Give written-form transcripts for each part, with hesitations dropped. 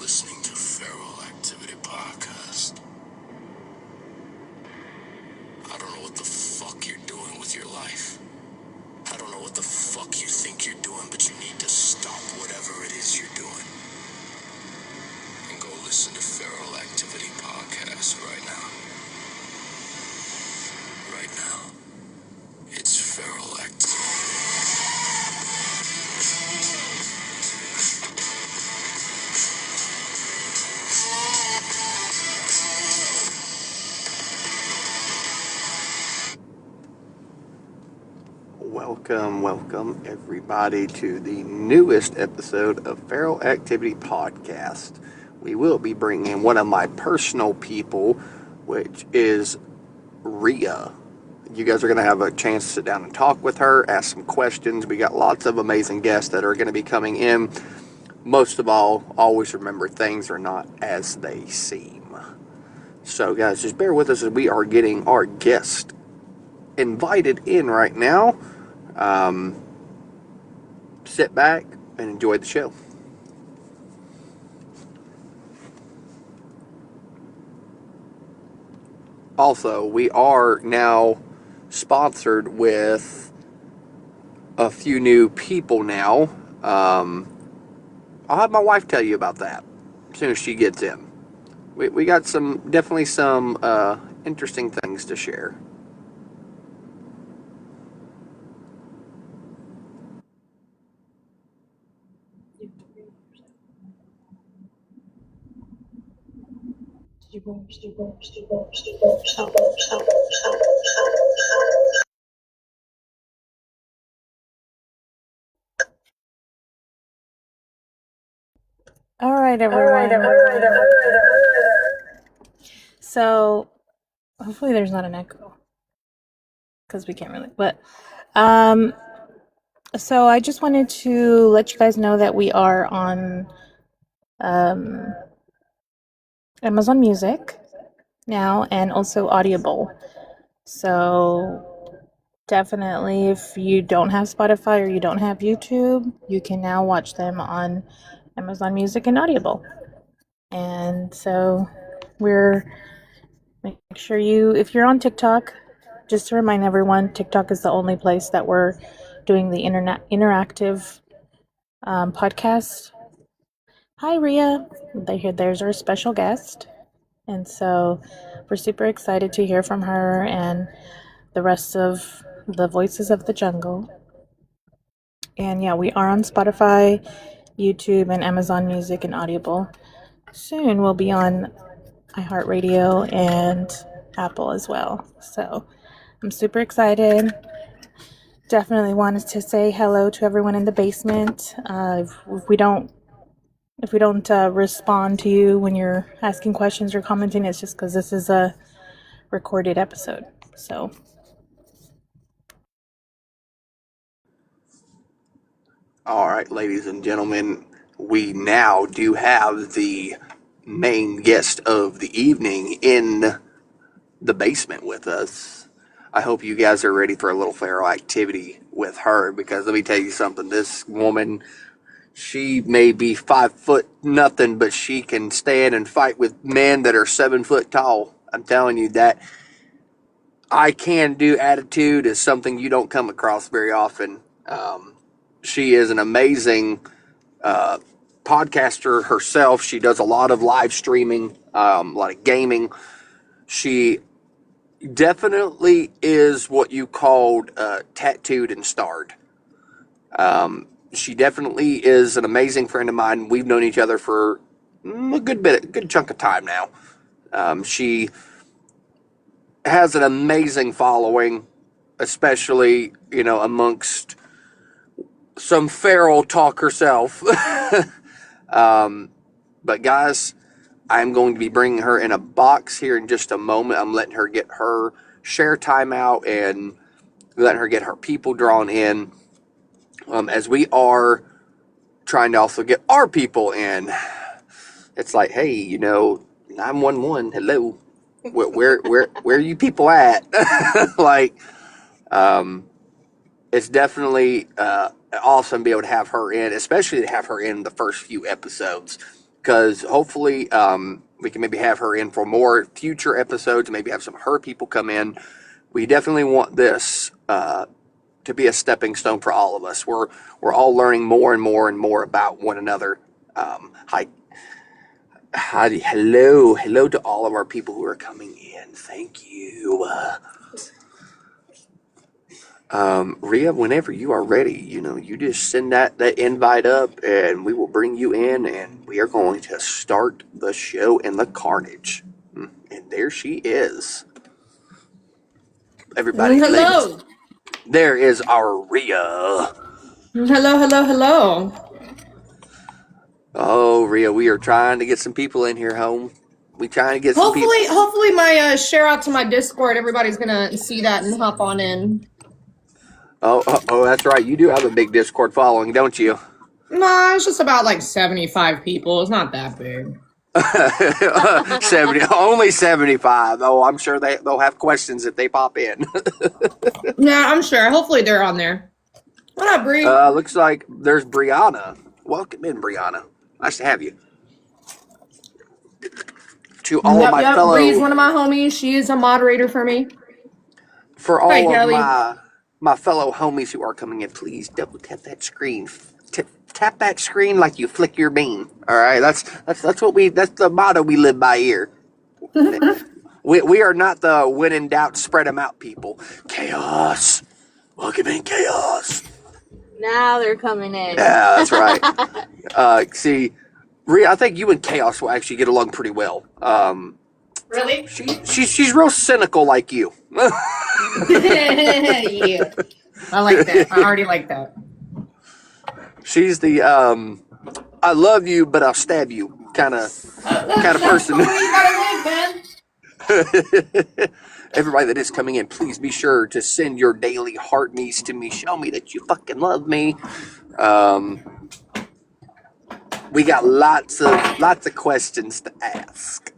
listening to Feral Activity Podcast. I don't know what the fuck you're doing with your life. I don't know what the fuck you think you're doing, but you need to stop whatever it is you're doing and go listen to Feral Activity Podcast right now. Right now. It's Feral Activity. Welcome everybody to the newest episode of Feral Activity Podcast. We will be bringing in one of my personal people, which is Rhea. You guys are going to have a chance to sit down and talk with her, ask some questions. We got lots of amazing guests that are going to be coming in. Most of all, always remember things are not as they seem. So guys, just bear with us as we are getting our guest invited in right now. Sit back and enjoy the show. Also, we are now sponsored with a few new people now. I'll have my wife tell you about that as soon as she gets in. We got definitely some interesting things to share. All right, everyone. So, hopefully there's not an echo, because we can't really, but, so I just wanted to let you guys know that we are on, Amazon Music now, and also Audible. So, definitely, if you don't have Spotify or you don't have YouTube, you can now watch them on Amazon Music and Audible. And so, make sure if you're on TikTok, just to remind everyone, TikTok is the only place that we're doing the interactive podcast. Hi, Rhea. There's our special guest. And so we're super excited to hear from her and the rest of the Voices of the Jungle. And yeah, we are on Spotify, YouTube, and Amazon Music and Audible. Soon we'll be on iHeartRadio and Apple as well. So I'm super excited. Definitely wanted to say hello to everyone in the basement. If we don't respond to you when you're asking questions or commenting, it's just because this is a recorded episode. So All right, ladies and gentlemen, we now do have the main guest of the evening in the basement with us. I hope you guys are ready for a little feral activity with her, because let me tell you something, this woman, she may be 5 foot nothing, but she can stand and fight with men that are 7 foot tall. I'm telling you that I can do attitude is something you don't come across very often. She is an amazing podcaster herself. She does a lot of live streaming, a lot of gaming. She definitely is what you called tattooed and starred. She definitely is an amazing friend of mine. We've known each other for a good chunk of time now. She has an amazing following, especially, amongst some feral talk herself. But guys, I'm going to be bringing her in a box here in just a moment. I'm letting her get her share time out and letting her get her people drawn in, as we are trying to also get our people in. It's like, hey, 911, hello, where are you people at? Like, it's definitely awesome to be able to have her in, especially to have her in the first few episodes. because hopefully we can maybe have her in for more future episodes, maybe have some of her people come in. We definitely want this to be a stepping stone for all of us. We're all learning more and more and more about one another. Hello to all of our people who are coming in. Thank you. Rhea, whenever you are ready, you just send that invite up and we will bring you in and we are going to start the show and the carnage. And there she is. Everybody, hello. ladies, there is our Rhea. Hello. Oh, Rhea, we are trying to get some people in here, home. We trying to get some people. Hopefully my share out to my Discord, everybody's gonna see that and hop on in. Oh, that's right. You do have a big Discord following, don't you? Nah, it's just about like 75 people. It's not that big. only 75. Oh, I'm sure they'll have questions if they pop in. Yeah, I'm sure. Hopefully they're on there. What up, Bree? Looks like there's Brianna. Welcome in, Brianna. Nice to have you. To all of my fellow... Bree's one of my homies. She is a moderator for me. For all of my fellow homies who are coming in, please double tap that screen. Tap that screen like you flick your bean. All right, that's the motto we live by here. we are not the when in doubt, spread them out people. Chaos. Welcome in, Chaos. Now they're coming in. Yeah, that's right. See, Rhea, I think you and Chaos will actually get along pretty well. Really? She's real cynical like you. Yeah. I like that. I already like that. She's the I love you but I'll stab you kind of person. Everybody that is coming in, please be sure to send your daily heart me's to me. Show me that you fucking love me. We got lots of questions to ask.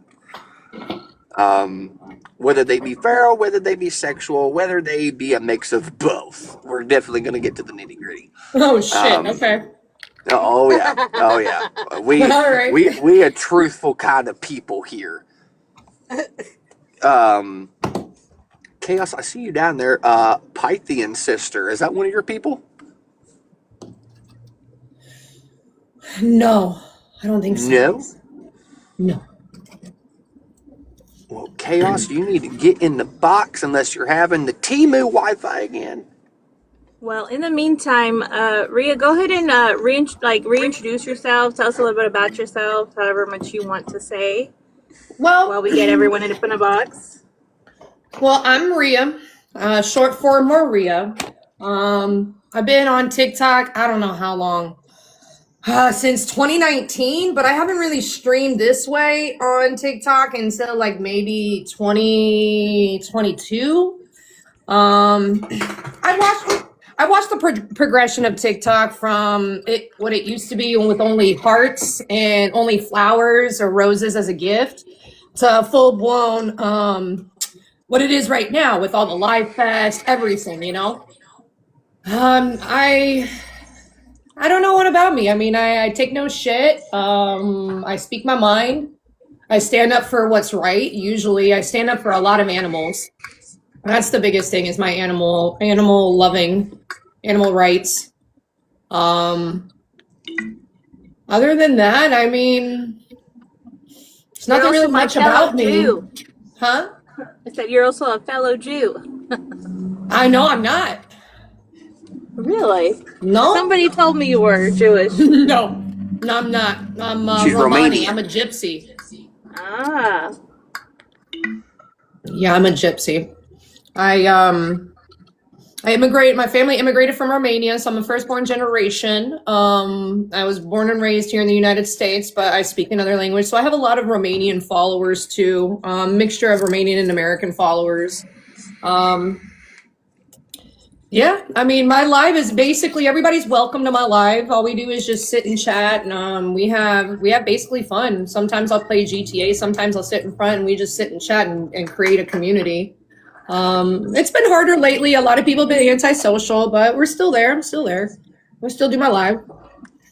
Whether they be feral, whether they be sexual, whether they be a mix of both. We're definitely going to get to the nitty gritty. Oh shit! Okay. Oh yeah. Right. We a truthful kind of people here. Chaos, I see you down there. Pythian sister, is that one of your people? No, I don't think so. No. Well, Chaos, you need to get in the box unless you're having the Temu Wi-Fi again. Well, in the meantime, Rhea, go ahead and reintroduce yourself. Tell us a little bit about yourself, however much you want to say. Well, while we get everyone in a box. Well, I'm Rhea, short for Maria. I've been on TikTok, I don't know how long, since 2019, but I haven't really streamed this way on TikTok until like maybe 2022. I watched the progression of TikTok from what it used to be with only hearts and only flowers or roses as a gift to full blown what it is right now with all the live fest, everything, I don't know what about me. I mean, I take no shit. I speak my mind. I stand up for what's right. Usually I stand up for a lot of animals. That's the biggest thing is my animal loving, animal rights. Other than that, I mean, there's nothing really much about me. Huh? I said you're also a fellow Jew. I know I'm not. Really? No. Somebody told me you were Jewish. No, I'm not. I'm She's Romanian. Romanian. I'm a gypsy. Ah. Yeah, I'm a gypsy. I immigrated. My family immigrated from Romania, so I'm a firstborn generation. I was born and raised here in the United States, but I speak another language, so I have a lot of Romanian followers too. Mixture of Romanian and American followers. Yeah, I mean, my live is basically everybody's welcome to my live. All we do is just sit and chat, and we have basically fun. Sometimes I'll play GTA, sometimes I'll sit in front and we just sit and chat and create a community. It's been harder lately. A lot of people have been antisocial, but we're still there. I'm still there. I still do my live.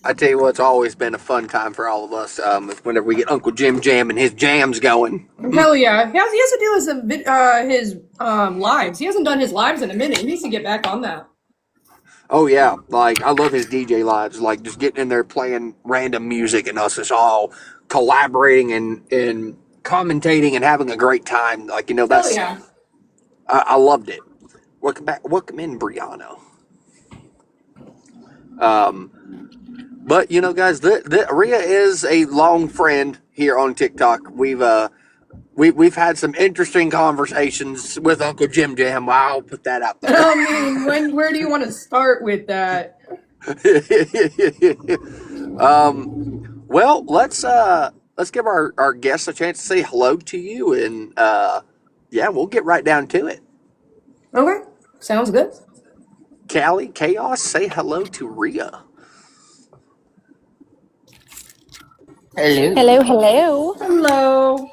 I tell you what, it's always been a fun time for all of us. Whenever we get Uncle Jim Jam and his jams going. Hell yeah. He has to do his lives. He hasn't done his lives in a minute. He needs to get back on that. Oh yeah, like I love his DJ lives. Like just getting in there playing random music and us just all collaborating and commentating and having a great time. Like Hell that's yeah. I loved it. Welcome in, Brianna. But guys, Rhea is a long friend here on TikTok. We've had some interesting conversations with Uncle Jim Jam. I'll put that out there. I mean, where do you want to start with that? Well, let's give our guests a chance to say hello to you, and yeah, we'll get right down to it. Okay, sounds good. Callie, Chaos, say hello to Rhea. Hello, hello. Hello.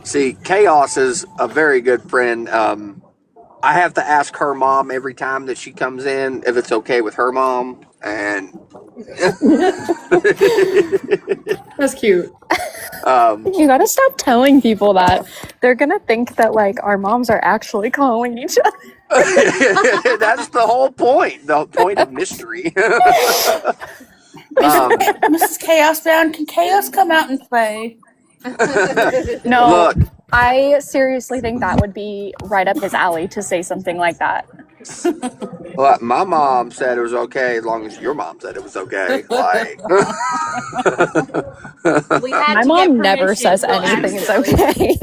See, Chaos is a very good friend. I have to ask her mom every time that she comes in if it's okay with her mom, and That's cute. You gotta stop telling people that. They're gonna think that like our moms are actually calling each other. that's the whole point. The point of mystery. Mrs. Khaosbound, can Chaos come out and play? No, Look, I seriously think that would be right up his alley to say something like that. well, my mom said it was okay as long as your mom said it was okay. Like, My mom never says anything is okay.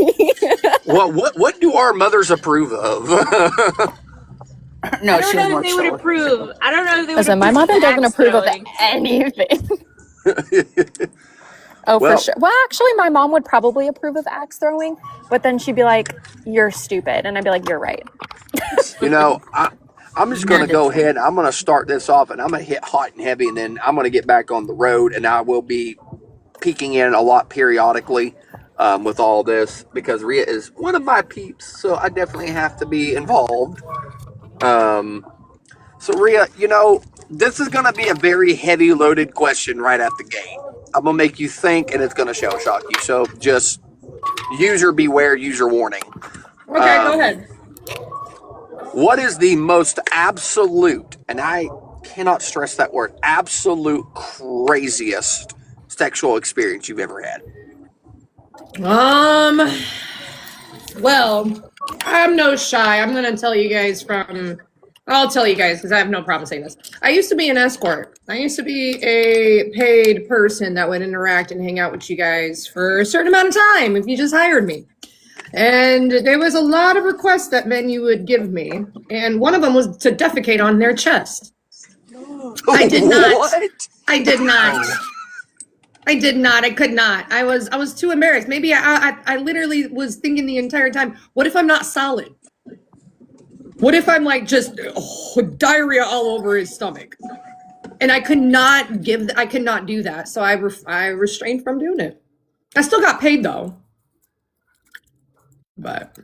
what do our mothers approve of? No, I don't know if they would approve. I don't know if they would Listen, my approve mother doesn't axe approve of throwing. anything. Oh, Well- for sure. Well, actually, my mom would probably approve of axe throwing, but then she'd be like, "You're stupid," and I'd be like, "You're right." I'm just going to go ahead. I'm going to start this off, and I'm going to hit hot and heavy, and then I'm going to get back on the road, and I will be peeking in a lot periodically with all this because Rhea is one of my peeps, so I definitely have to be involved. So Rhea, this is going to be a very heavy loaded question right at the gate. I'm going to make you think, and it's going to shell shock you. So just user beware, user warning. Okay, go ahead. What is the most absolute, and I cannot stress that word, absolute craziest sexual experience you've ever had? Well, I'm no shy. I'm gonna tell you guys I'll tell you guys because I have no problem saying this. I used to be an escort. I used to be a paid person that would interact and hang out with you guys for a certain amount of time if you just hired me. And there was a lot of requests that men you would give me, and one of them was to defecate on their chest. I did not. What? I did not. I did not. I could not. I was too embarrassed. Maybe I literally was thinking the entire time, what if I'm not solid? What if I'm like just diarrhea all over his stomach? And I could not do that. So I restrained from doing it. I still got paid though. But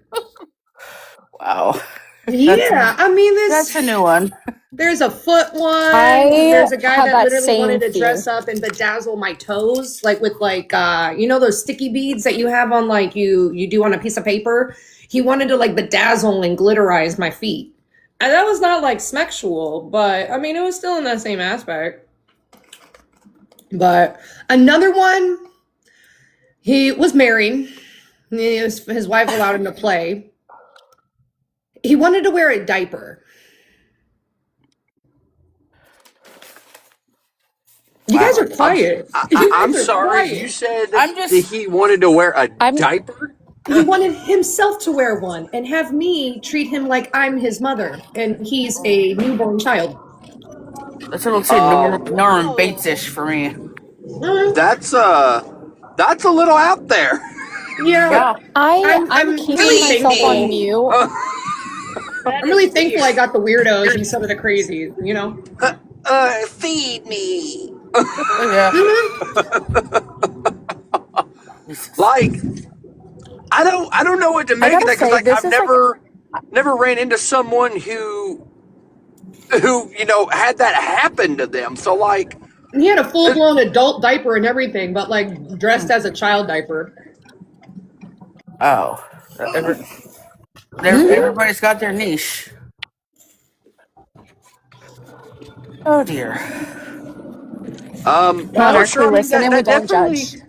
Wow. yeah, I mean That's a new one. there's a foot one. There's a guy that literally wanted to dress up and bedazzle my toes, like with those sticky beads that you have on like you do on a piece of paper. He wanted to like bedazzle and glitterize my feet. And that was not like sexual, but I mean it was still in that same aspect. But another one, he was married. His wife allowed him to play. He wanted to wear a diaper. You guys are quiet. I'm sorry. You said that he wanted to wear a diaper? He wanted himself to wear one and have me treat him like I'm his mother and he's a newborn child. That's a little too Norman Bates-ish for me. That's a little out there. Yeah. I'm keeping really myself on mute. I'm really thankful I got the weirdos and some of the crazies, Feed me. Yeah. Like, I don't know what to make of that because like I've never ran into someone who who, you know, had that happen to them. So, like, He had a full-blown adult diaper and everything, but like dressed as a child diaper. Oh, everybody's got their niche. Oh dear. no, Monarch, sure. we I mean, listen and we that don't judge.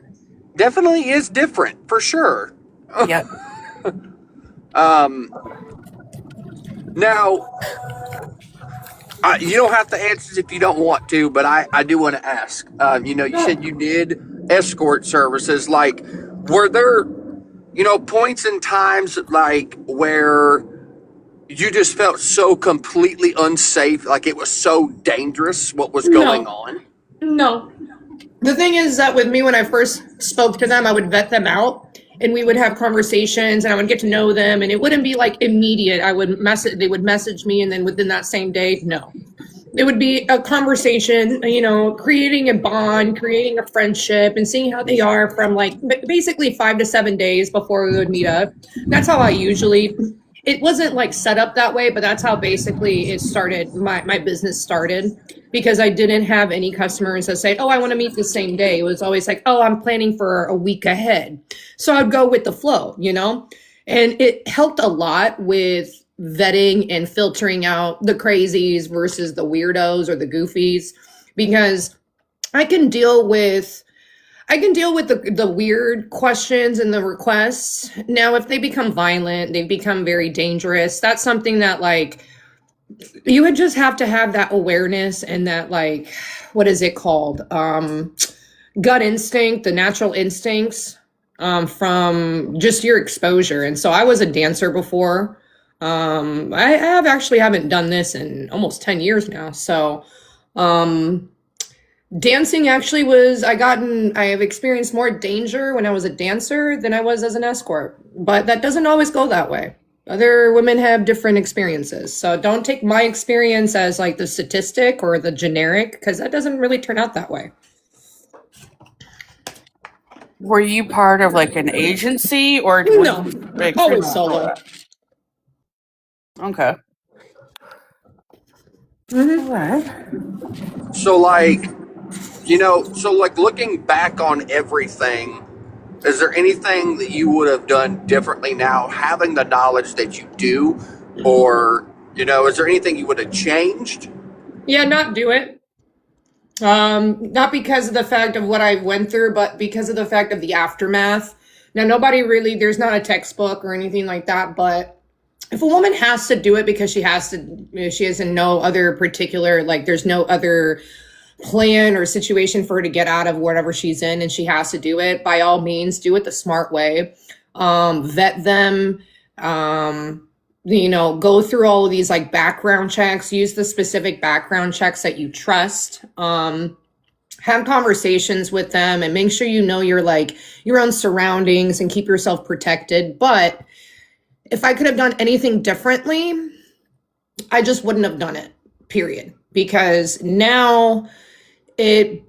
definitely is different for sure. Yep. Now, you don't have to answer if you don't want to, but I do want to ask. You know, you said you did escort services. Like, were there, you know, points in times like where you just felt so completely unsafe, like it was so dangerous what was going on? No. The thing is that with me, when I first spoke to them, I would vet them out and we would have conversations and I would get to know them, and it wouldn't be like immediate. They would message me, and then within that same day, no. It would be a conversation, you know, creating a bond, creating a friendship, and seeing how they are from like basically 5 to 7 days before we would meet up. That's how I usually, it wasn't like set up that way, but that's how basically it started. My business started, because I didn't have any customers that say, oh, I want to meet the same day. It was always like, oh, I'm planning for a week ahead. So I'd go with the flow, you know, and it helped a lot with vetting and filtering out the crazies versus the weirdos or the goofies, because I can deal with the weird questions and the requests. Now, if they become violent, they become very dangerous. That's something that like you would just have to have that awareness and that like, what is it called? Gut instinct, the natural instincts from just your exposure. And so I was a dancer before. Haven't done this in almost 10 years now. So, dancing actually I have experienced more danger when I was a dancer than I was as an escort, but that doesn't always go that way. Other women have different experiences. So don't take my experience as like the statistic or the generic, because that doesn't really turn out that way. Were you part of like an agency or No, always solo. Okay. Mm-hmm. All right. So, like, you know, so like looking back on everything, is there anything that you would have done differently now, having the knowledge that you do, or, you know, is there anything you would have changed? Yeah, not do it. Not because of the fact of what I went through, but because of the fact of the aftermath. Now, there's not a textbook or anything like that, but if a woman has to do it because she has no other particular, like there's no other plan or situation for her to get out of whatever she's in and she has to do it, by all means, do it the smart way. Vet them, you know, go through all of these like background checks, use the specific background checks that you trust. Have conversations with them and make sure you know your own surroundings and keep yourself protected. But if I could have done anything differently, I just wouldn't have done it, period. Because now the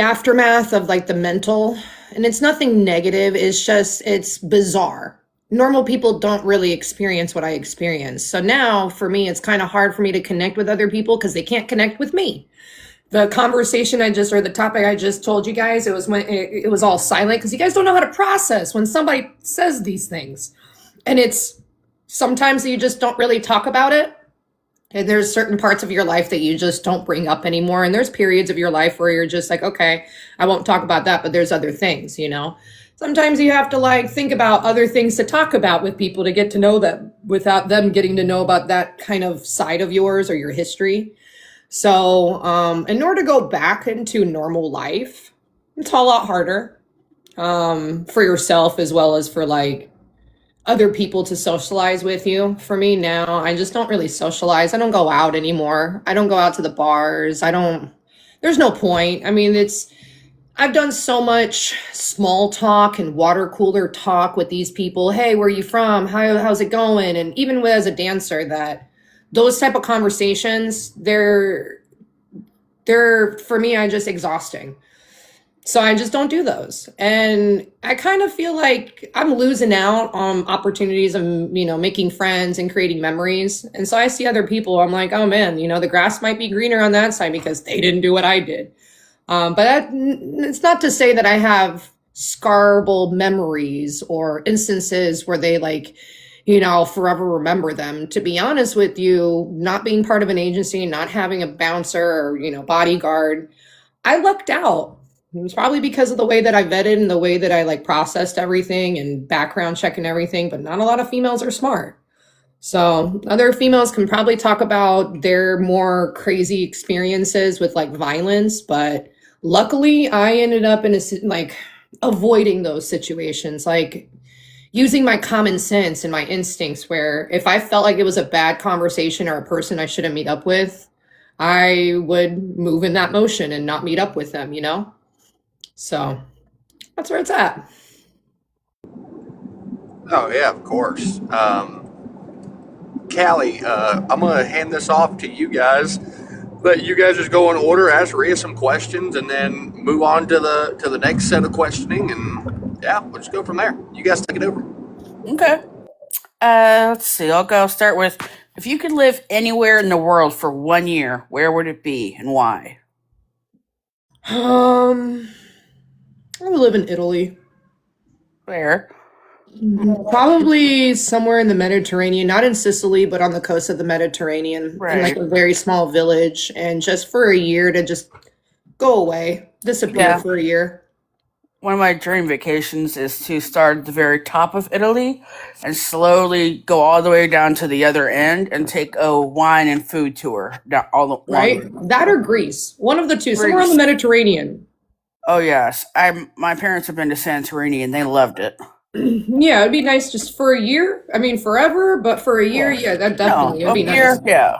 aftermath of like the mental, and it's nothing negative, it's bizarre. Normal people don't really experience what I experience. So now for me, it's kind of hard for me to connect with other people because they can't connect with me. The the topic I just told you guys, it was all silent because you guys don't know how to process when somebody says these things. And it's sometimes you just don't really talk about it. And there's certain parts of your life that you just don't bring up anymore. And there's periods of your life where you're just like, okay, I won't talk about that, but there's other things, you know? Sometimes you have to like think about other things to talk about with people to get to know them without them getting to know about that kind of side of yours or your history. So in order to go back into normal life, it's a lot harder for yourself as well as for like other people to socialize with you. For me now, I just don't really socialize. I don't go out anymore. I don't go out to the bars. There's no point. I mean, I've done so much small talk and water cooler talk with these people. Hey, where are you from? How's it going? And even as a dancer, that those type of conversations, they're for me, just exhausting. So I just don't do those. And I kind of feel like I'm losing out on opportunities of, making friends and creating memories. And so I see other people, I'm like, oh man, the grass might be greener on that side because they didn't do what I did. But it's not to say that I have scarable memories or instances where they I'll forever remember them. To be honest with you, not being part of an agency, not having a bouncer or, bodyguard, I lucked out. It's probably because of the way that I vetted and the way that I processed everything and background check and everything, but not a lot of females are smart. So other females can probably talk about their more crazy experiences with violence, but luckily I ended up in avoiding those situations, using my common sense and my instincts, where if I felt like it was a bad conversation or a person I shouldn't meet up with, I would move in that motion and not meet up with them, So that's where it's at. Oh yeah, of course. Callie, I'm gonna hand this off to you guys. Let you guys just go in order, ask Rhea some questions, and then move on to the next set of questioning. And yeah, we'll just go from there. You guys take it over. Okay. Let's see. I'll start with, if you could live anywhere in the world for 1 year, where would it be and why? I would live in Italy. Where? Probably somewhere in the Mediterranean, not in Sicily, but on the coast of the Mediterranean, Right. in a very small village, and just for a year to just go away, disappear for a year. One of my dream vacations is to start at the very top of Italy and slowly go all the way down to the other end and take a wine and food tour down all the Right? That or Greece. One of the two, somewhere on the Mediterranean. Oh yes, my parents have been to Santorini and they loved it. Yeah, it'd be nice just for a year. I mean, forever, but for a year, yeah, that definitely would be nice. Yeah.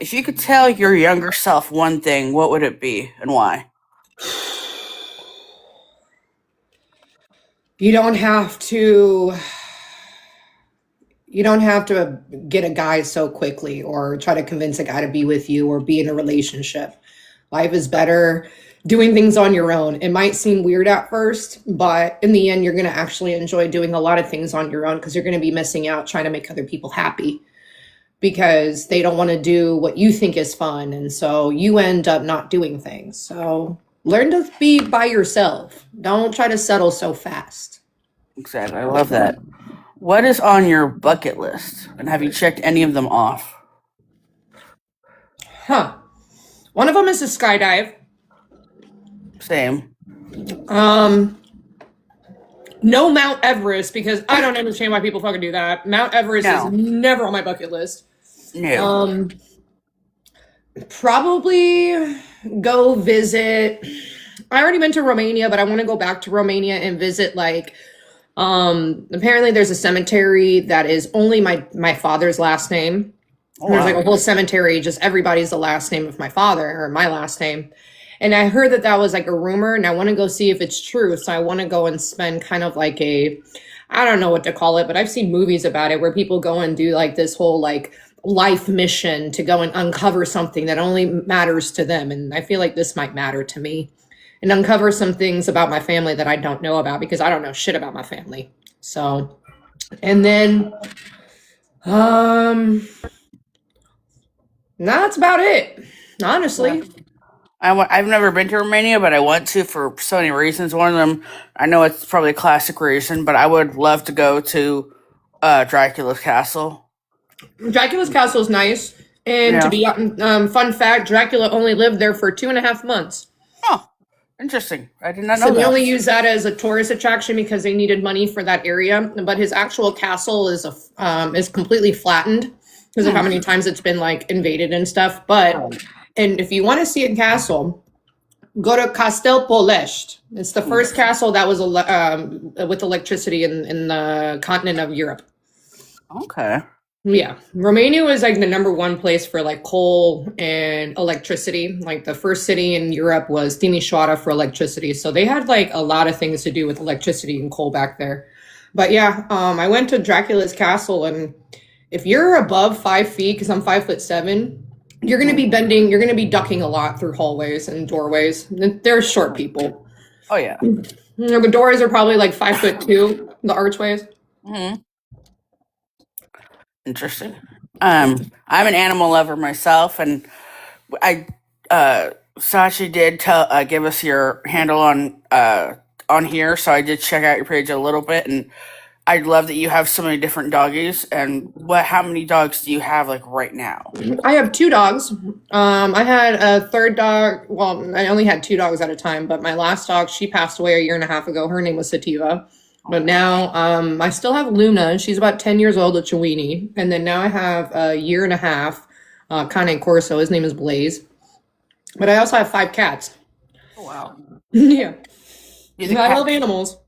If you could tell your younger self one thing, what would it be and why? You don't have to get a guy so quickly or try to convince a guy to be with you or be in a relationship. Life is better doing things on your own. It might seem weird at first, but in the end, you're going to actually enjoy doing a lot of things on your own because you're going to be missing out trying to make other people happy because they don't want to do what you think is fun. And so you end up not doing things. So learn to be by yourself. Don't try to settle so fast. Exactly. I love that. What is on your bucket list? And have you checked any of them off? One of them is to skydive. Same. No Mount Everest, because I don't understand why people fucking do that. Mount Everest is never on my bucket list. No. Probably go visit. I already been to Romania, but I want to go back to Romania and visit apparently there's a cemetery that is only my father's last name. Oh, there's a whole cemetery, just everybody's the last name of my father or my last name. And I heard that was a rumor, and I want to go see if it's true. So I want to go and spend kind of I don't know what to call it, but I've seen movies about it where people go and do this whole life mission to go and uncover something that only matters to them. And I feel like this might matter to me and uncover some things about my family that I don't know about because I don't know shit about my family. So, and then, that's about it, honestly. Yeah. I've never been to Romania, but I want to for so many reasons. One of them, I know it's probably a classic reason, but I would love to go to Dracula's castle. Dracula's castle is nice. And to be fun fact, Dracula only lived there for 2.5 months. Oh, interesting. I did not know that. So they only use that as a tourist attraction because they needed money for that area. But his actual castle is completely flattened because of how many times it's been invaded and stuff. But and if you want to see a castle, go to Castel Polesht. It's the first castle that was with electricity in the continent of Europe. Okay. Yeah. Romania was the number one place for coal and electricity. The first city in Europe was Timișoara for electricity. So they had a lot of things to do with electricity and coal back there. But yeah, I went to Dracula's castle, and if you're above 5 feet, because I'm 5'7", you're going to be bending, you're going to be ducking a lot through hallways and doorways. They're short people. Oh yeah. The doors are probably like 5'2", the archways. Mm-hmm. Interesting. I'm an animal lover myself, and I Sachi did give us your handle on here, so I did check out your page a little bit, and I love that you have so many different doggies. And how many dogs do you have like right now? I have 2 dogs. I had a third dog. Well, I only had 2 dogs at a time, but my last dog, she passed away a year and a half ago. Her name was Sativa. But now I still have Luna. She's about 10 years old, a Chiweenie. And then now I have a year and a half, Cane Corso. His name is Blaze. But I also have 5 cats. Oh, wow. Yeah. I love animals.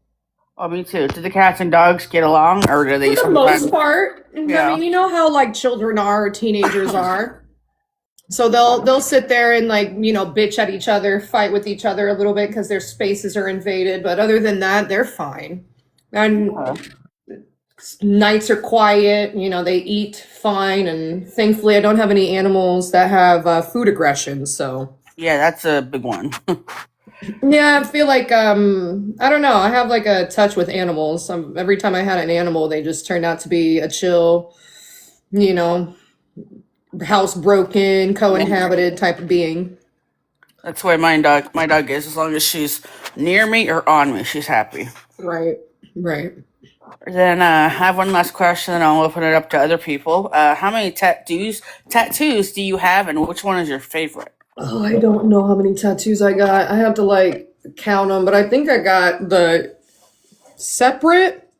Oh, me too. Do the cats and dogs get along, or do they? For the most part. Yeah. I mean, you know how like children are, teenagers are. So they'll sit there and like, you know, bitch at each other, fight with each other a little bit because their spaces are invaded. But other than that, they're fine. And nights are quiet. You know, they eat fine. And thankfully, I don't have any animals that have food aggression. So yeah, that's a big one. yeah, I feel like I don't know. I have like a touch with animals. Every time I had an animal, they just turned out to be a chill, you know, housebroken, co-inhabited type of being. That's the way my dog is. As long as she's near me or on me, she's happy. Right. Then I have one last question, and I'll open it up to other people. How many tattoos do you have, and which one is your favorite? Oh, I don't know how many tattoos I got. I have to like count them, but I think I got the separate,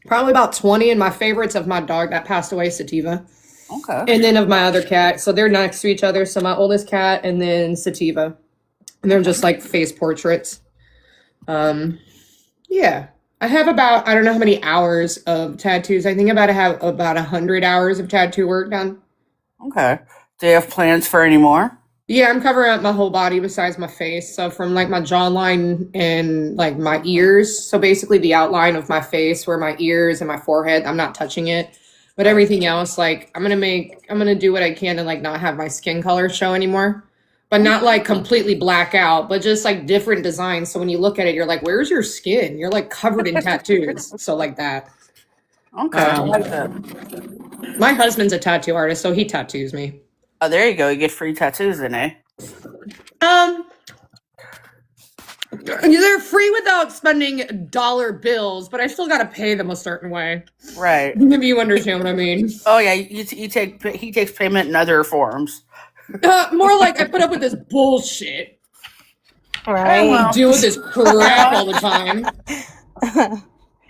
probably about 20, and my favorites of my dog that passed away, Sativa. Okay. And then of my other cat. So they're next to each other. So my oldest cat and then Sativa. And they're just like face portraits. Yeah. I have about, I don't know how many hours of tattoos. I think I have about 100 hours of tattoo work done. Okay. Do you have plans for any more? Yeah, I'm covering up my whole body besides my face. So from like my jawline and like my ears. So basically the outline of my face where my ears and my forehead, I'm not touching it. But everything else, like I'm gonna do what I can to like not have my skin color show anymore. But not like completely black out, but just like different designs. So when you look at it, you're like, where's your skin? You're like covered in tattoos. So like that. Okay. I like that. My husband's a tattoo artist, so he tattoos me. Oh, there you go. You get free tattoos then, eh? They're free without spending dollar bills, but I still got to pay them a certain way. Right. Maybe you understand what I mean. Oh yeah, he takes payment in other forms. More like I put up with this bullshit. Right. I deal with this crap all the time.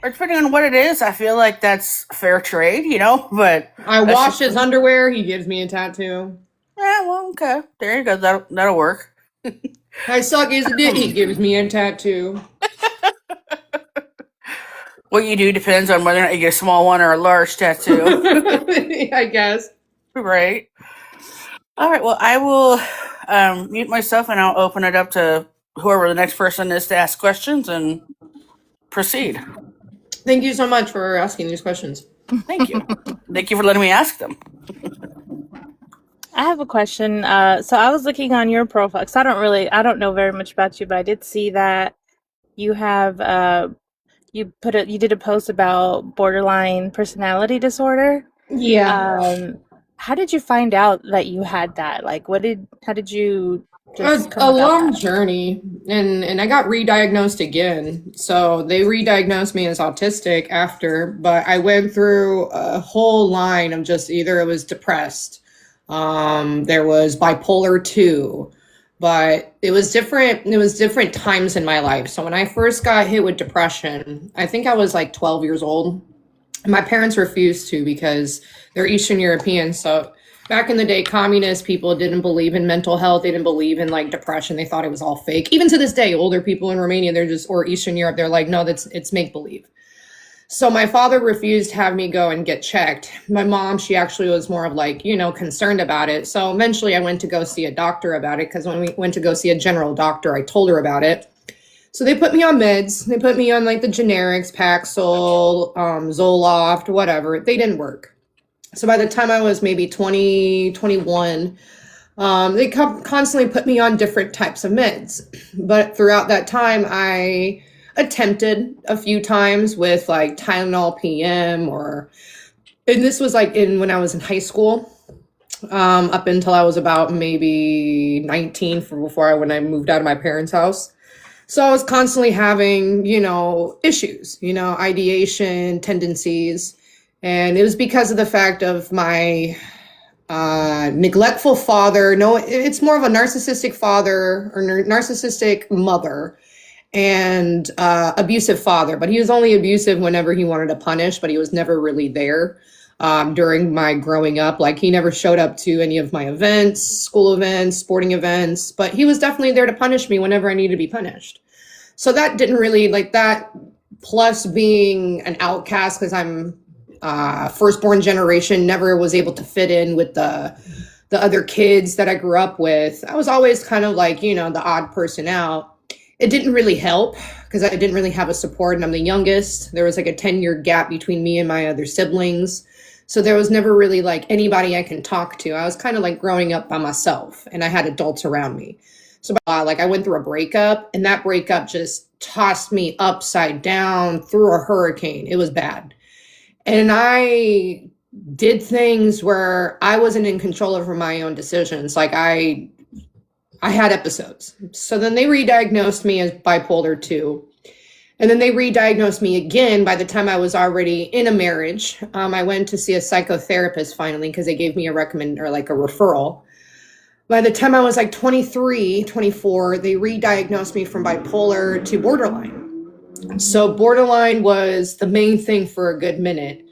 Or depending on what it is, I feel like that's fair trade, you know. But I wash his underwear. He gives me a tattoo. Yeah, well, okay. There you go. That'll work. I suck his dick. He gives me a tattoo. What you do depends on whether or not you get a small one or a large tattoo. I guess. Right. All right. Well, I will mute myself, and I'll open it up to whoever the next person is to ask questions and proceed. Thank you so much for asking these questions. Thank you. Thank you for letting me ask them. I have a question. So I was looking on your profile because I don't know very much about you, but I did see that you have you did a post about borderline personality disorder. Yeah. How did you find out that you had that? Like, how did you just come a about long that? journey, and I got re-diagnosed again. So they re-diagnosed me as autistic after, but I went through a whole line of just either it was depressed, there was bipolar 2, but it was different times in my life. So when I first got hit with depression, I think I was like 12 years old. My parents refused to because they're Eastern European. So back in the day, communist people didn't believe in mental health. They didn't believe in like depression. They thought it was all fake. Even to this day, older people in Romania, or Eastern Europe, they're like, no, it's make believe. So my father refused to have me go and get checked. My mom, she actually was more of like, concerned about it. So eventually I went to go see a doctor about it because when we went to go see a general doctor, I told her about it. So they put me on meds. They put me on like the generics, Paxil, Zoloft, whatever. They didn't work. So by the time I was maybe 20, 21, They constantly put me on different types of meds. But throughout that time, I attempted a few times with like Tylenol PM and this was like when I was in high school, up until I was about maybe 19 when I moved out of my parents' house. So I was constantly having, issues, ideation tendencies. And it was because of the fact of my neglectful father. No, it's more of a narcissistic father or narcissistic mother and abusive father. But he was only abusive whenever he wanted to punish, but he was never really there during my growing up. Like he never showed up to any of my events, school events, sporting events, but he was definitely there to punish me whenever I needed to be punished. So that didn't really like that. Plus being an outcast because I'm firstborn generation, never was able to fit in with the other kids that I grew up with. I was always kind of like, the odd person out. It didn't really help because I didn't really have a support and I'm the youngest. There was like a 10-year gap between me and my other siblings. So there was never really like anybody I can talk to. I was kind of like growing up by myself and I had adults around me. So like I went through a breakup and that breakup just tossed me upside down through a hurricane. It was bad. And I did things where I wasn't in control over my own decisions. Like I had episodes. So then they re-diagnosed me as bipolar 2. And then they re-diagnosed me again by the time I was already in a marriage. I went to see a psychotherapist finally because they gave me a referral. By the time I was like 23, 24, they re-diagnosed me from bipolar to borderline. So borderline was the main thing for a good minute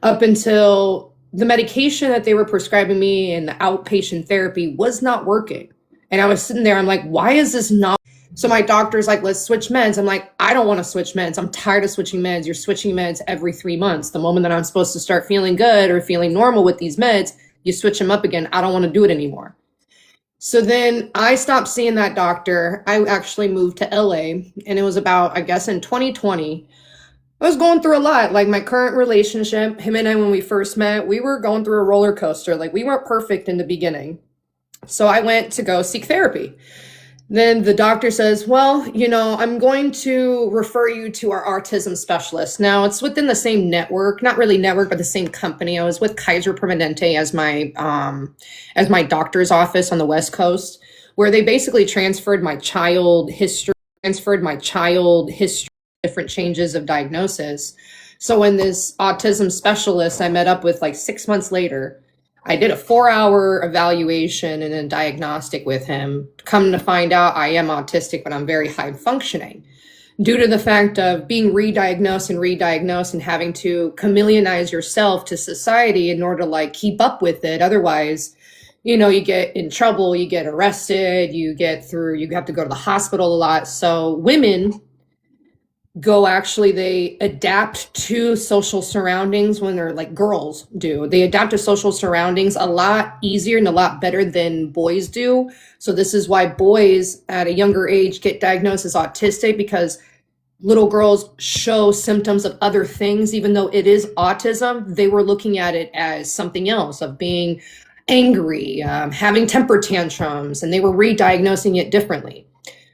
up until the medication that they were prescribing me and the outpatient therapy was not working. And I was sitting there, I'm like, why is this not? So my doctor's like, let's switch meds. I'm like, I don't want to switch meds. I'm tired of switching meds. You're switching meds every 3 months. The moment that I'm supposed to start feeling good or feeling normal with these meds, you switch them up again. I don't want to do it anymore. So then I stopped seeing that doctor. I actually moved to LA and it was about, I guess in 2020, I was going through a lot. Like my current relationship, him and I, when we first met, we were going through a roller coaster. Like we weren't perfect in the beginning. So I went to go seek therapy. Then the doctor says, well, I'm going to refer you to our autism specialist. Now it's within the same network, not really network, but the same company. I was with Kaiser Permanente as my doctor's office on the West Coast, where they basically transferred my child history, different changes of diagnosis. So when this autism specialist I met up with like 6 months later, I did a 4-hour evaluation and a diagnostic with him. Come to find out I am autistic, but I'm very high functioning due to the fact of being re-diagnosed and having to chameleonize yourself to society in order to like keep up with it. Otherwise, you get in trouble, you get arrested, you have to go to the hospital a lot. So women they adapt to social surroundings when they're like girls do. They adapt to social surroundings a lot easier and a lot better than boys do. So this is why boys at a younger age get diagnosed as autistic, because little girls show symptoms of other things. Even though it is autism, they were looking at it as something else, of being angry, having temper tantrums, and they were re-diagnosing it differently.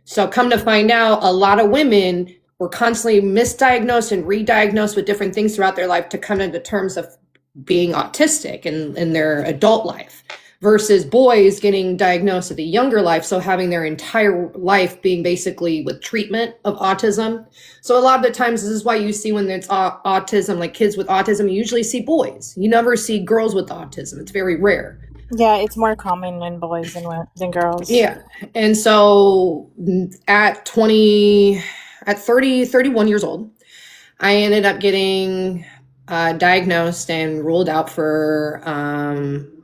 So come to find out, a lot of women were constantly misdiagnosed and re-diagnosed with different things throughout their life to come into terms of being autistic in their adult life, versus boys getting diagnosed at a younger life. So having their entire life being basically with treatment of autism. So a lot of the times, this is why you see when it's autism, like kids with autism, you usually see boys. You never see girls with autism. It's very rare. Yeah, it's more common in boys than girls. Yeah. And so at 31 years old, I ended up getting diagnosed and ruled out for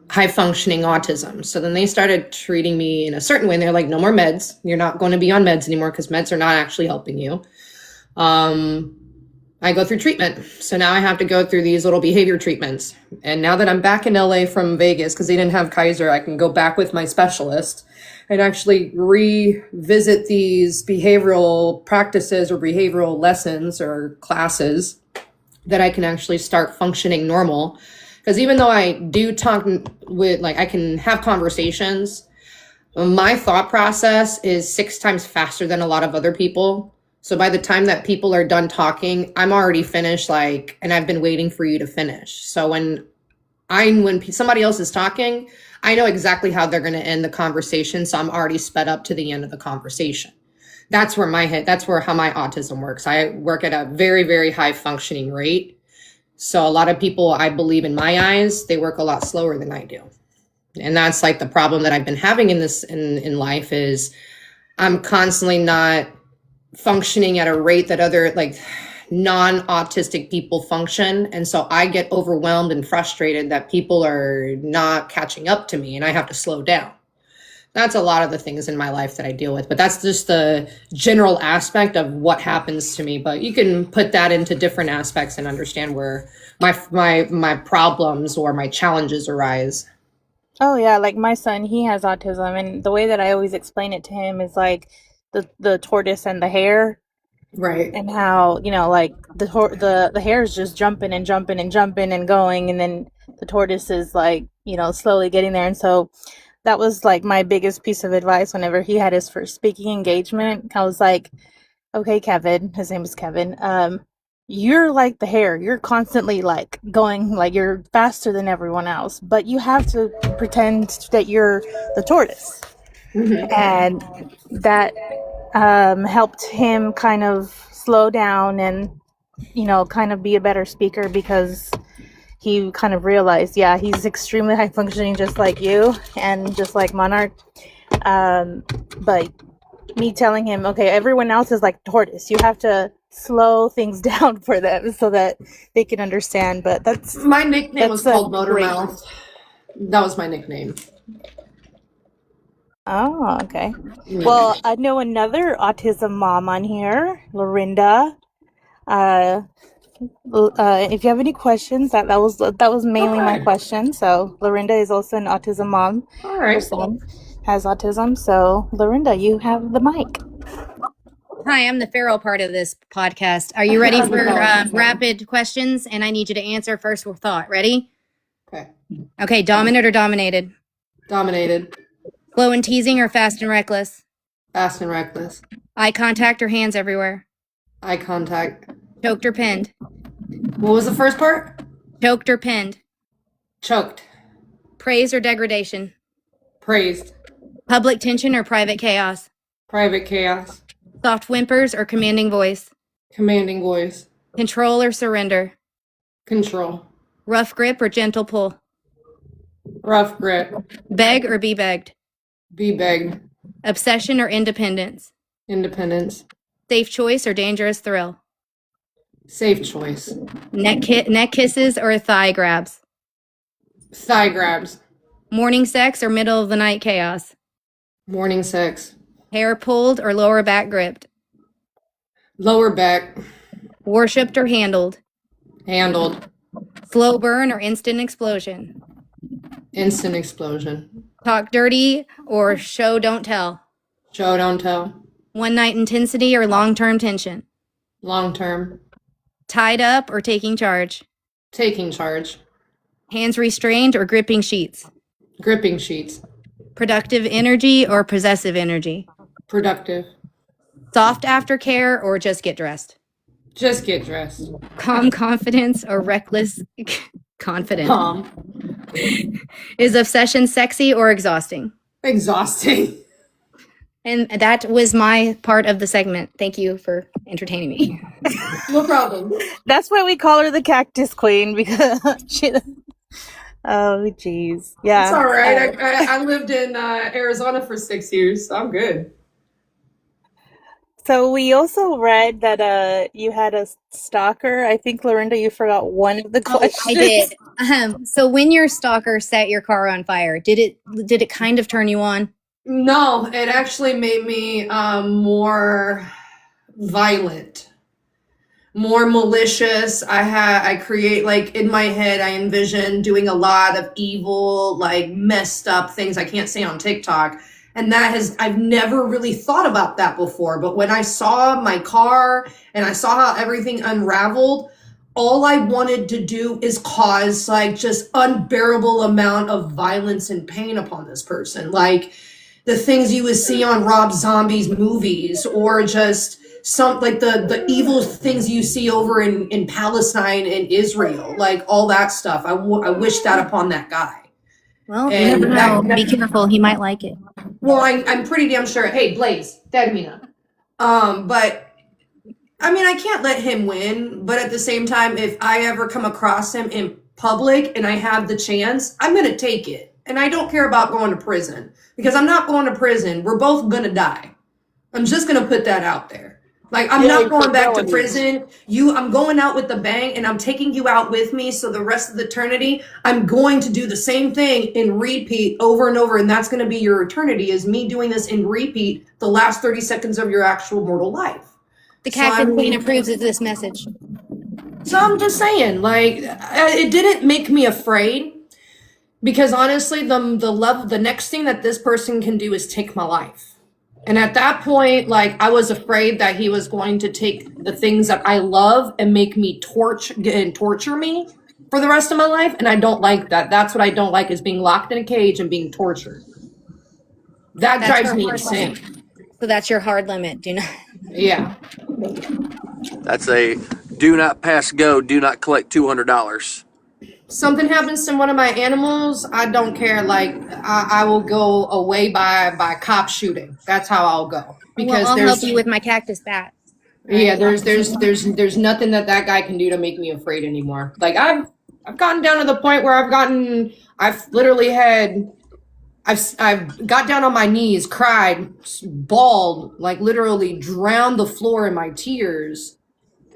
high functioning autism. So then they started treating me in a certain way. And they're like, no more meds. You're not going to be on meds anymore because meds are not actually helping you. I go through treatment. So now I have to go through these little behavior treatments. And now that I'm back in LA from Vegas, because they didn't have Kaiser, I can go back with my specialist and actually revisit these behavioral practices or behavioral lessons or classes that I can actually start functioning normal. Because even though I do talk with, like, I can have conversations, My thought process is 6 times faster than a lot of other people. So by the time that people are done talking, I'm already finished, like, and I've been waiting for you to finish. So when somebody else is talking, I know exactly how they're going to end the conversation. So I'm already sped up to the end of the conversation. That's where how my autism works. I work at a very, very high functioning rate. So a lot of people, I believe in my eyes, they work a lot slower than I do. And that's like the problem that I've been having in life is I'm constantly not functioning at a rate that other like non-autistic people function. And so I get overwhelmed and frustrated that people are not catching up to me and I have to slow down. That's a lot of the things in my life that I deal with, but that's just the general aspect of what happens to me. But you can put that into different aspects and understand where my problems or my challenges arise. Oh yeah, like my son, he has autism, and the way that I always explain it to him is like the tortoise and the hare, Right. and how, you know, like the hare is just jumping and jumping and jumping and going, and then the tortoise is like, you know, slowly getting there. And so that was like my biggest piece of advice whenever he had his first speaking engagement. I was like, okay, Kevin, his name is Kevin, you're like the hare. You're constantly like going, like you're faster than everyone else, but you have to pretend that you're the tortoise. Mm-hmm. And that helped him kind of slow down and, you know, kind of be a better speaker, because he kind of realized, yeah, he's extremely high functioning, just like you and just like Monarch. But me telling him, okay, everyone else is like tortoise. You have to slow things down for them so that they can understand. But that's my nickname was called Motormouth. Great. That was my nickname. Oh, okay. Well, I know another autism mom on here, Lorinda. If you have any questions, that was mainly my question. So Lorinda is also an autism mom. All right. Her son has autism. So Lorinda, you have the mic. Hi, I'm the feral part of this podcast. Are you ready for rapid questions? And I need you to answer first with thought. Ready? Okay. Okay, dominant or dominated? Dominated. Slow and teasing or fast and reckless? Fast and reckless. Eye contact or hands everywhere? Eye contact. Choked or pinned? What was the first part? Choked or pinned? Choked. Praise or degradation? Praised. Public tension or private chaos? Private chaos. Soft whimpers or commanding voice? Commanding voice. Control or surrender? Control. Rough grip or gentle pull? Rough grip. Beg or be begged? Be begged. Obsession or independence? Independence. Safe choice or dangerous thrill? Safe choice. Neck kisses or thigh grabs? Thigh grabs. Morning sex or middle of the night chaos? Morning sex. Hair pulled or lower back gripped? Lower back. Worshipped or handled? Handled. Slow burn or instant explosion? Instant explosion. Talk dirty or show don't tell? Show don't tell. One night intensity or long-term tension? Long term. Tied up or taking charge? Taking charge. Hands restrained or gripping sheets? Gripping sheets. Productive energy or possessive energy? Productive. Soft aftercare or just get dressed? Just get dressed. Calm confidence or reckless confidence? Calm. Is obsession sexy or exhausting? Exhausting. And that was my part of the segment. Thank you for entertaining me. No problem. That's why we call her the Cactus Queen, because she. Oh, geez. Yeah. It's all right. I lived in Arizona for 6 years, so I'm good. So we also read that you had a stalker. I think, Lorinda, you forgot one of the questions. I did. So when your stalker set your car on fire, did it kind of turn you on? No, it actually made me more violent, more malicious. I create, like, in my head, I envision doing a lot of evil, like, messed up things I can't say on TikTok. And I've never really thought about that before. But when I saw my car and I saw how everything unraveled, all I wanted to do is cause, like, just unbearable amount of violence and pain upon this person. Like, the things you would see on Rob Zombie's movies, or just some like the evil things you see over in Palestine and Israel, like all that stuff. I wish that upon that guy. Well, you And never know. Be careful. He might like it. Well, I'm pretty damn sure. Hey, Blaze, Dagmina. But I mean, I can't let him win. But at the same time, if I ever come across him in public and I have the chance, I'm gonna take it. And I don't care about going to prison, because I'm not going to prison. We're both gonna die. I'm just gonna put that out there. Like, I'm not going back to prison. I'm going out with the bang, and I'm taking you out with me. So the rest of the eternity, I'm going to do the same thing in repeat over and over. And that's going to be your eternity, is me doing this in repeat the last 30 seconds of your actual mortal life. The Cactus Queen approves of this message. So I'm just saying, like, it didn't make me afraid, because honestly, the next thing that this person can do is take my life. And at that point, like, I was afraid that he was going to take the things that I love and make me torture me for the rest of my life. And I don't like that. That's what I don't like, is being locked in a cage and being tortured. That drives me insane. So that's your hard limit. Do not. Yeah. That's a do not pass go, do not collect $200. Something happens to one of my animals, I don't care. Like, I will go away by cop shooting. That's how I'll go. Because I'll help you with my cactus bat. Yeah, there's nothing that guy can do to make me afraid anymore. Like, I've gotten down to the point where I've got down on my knees, cried, bawled, like literally drowned the floor in my tears.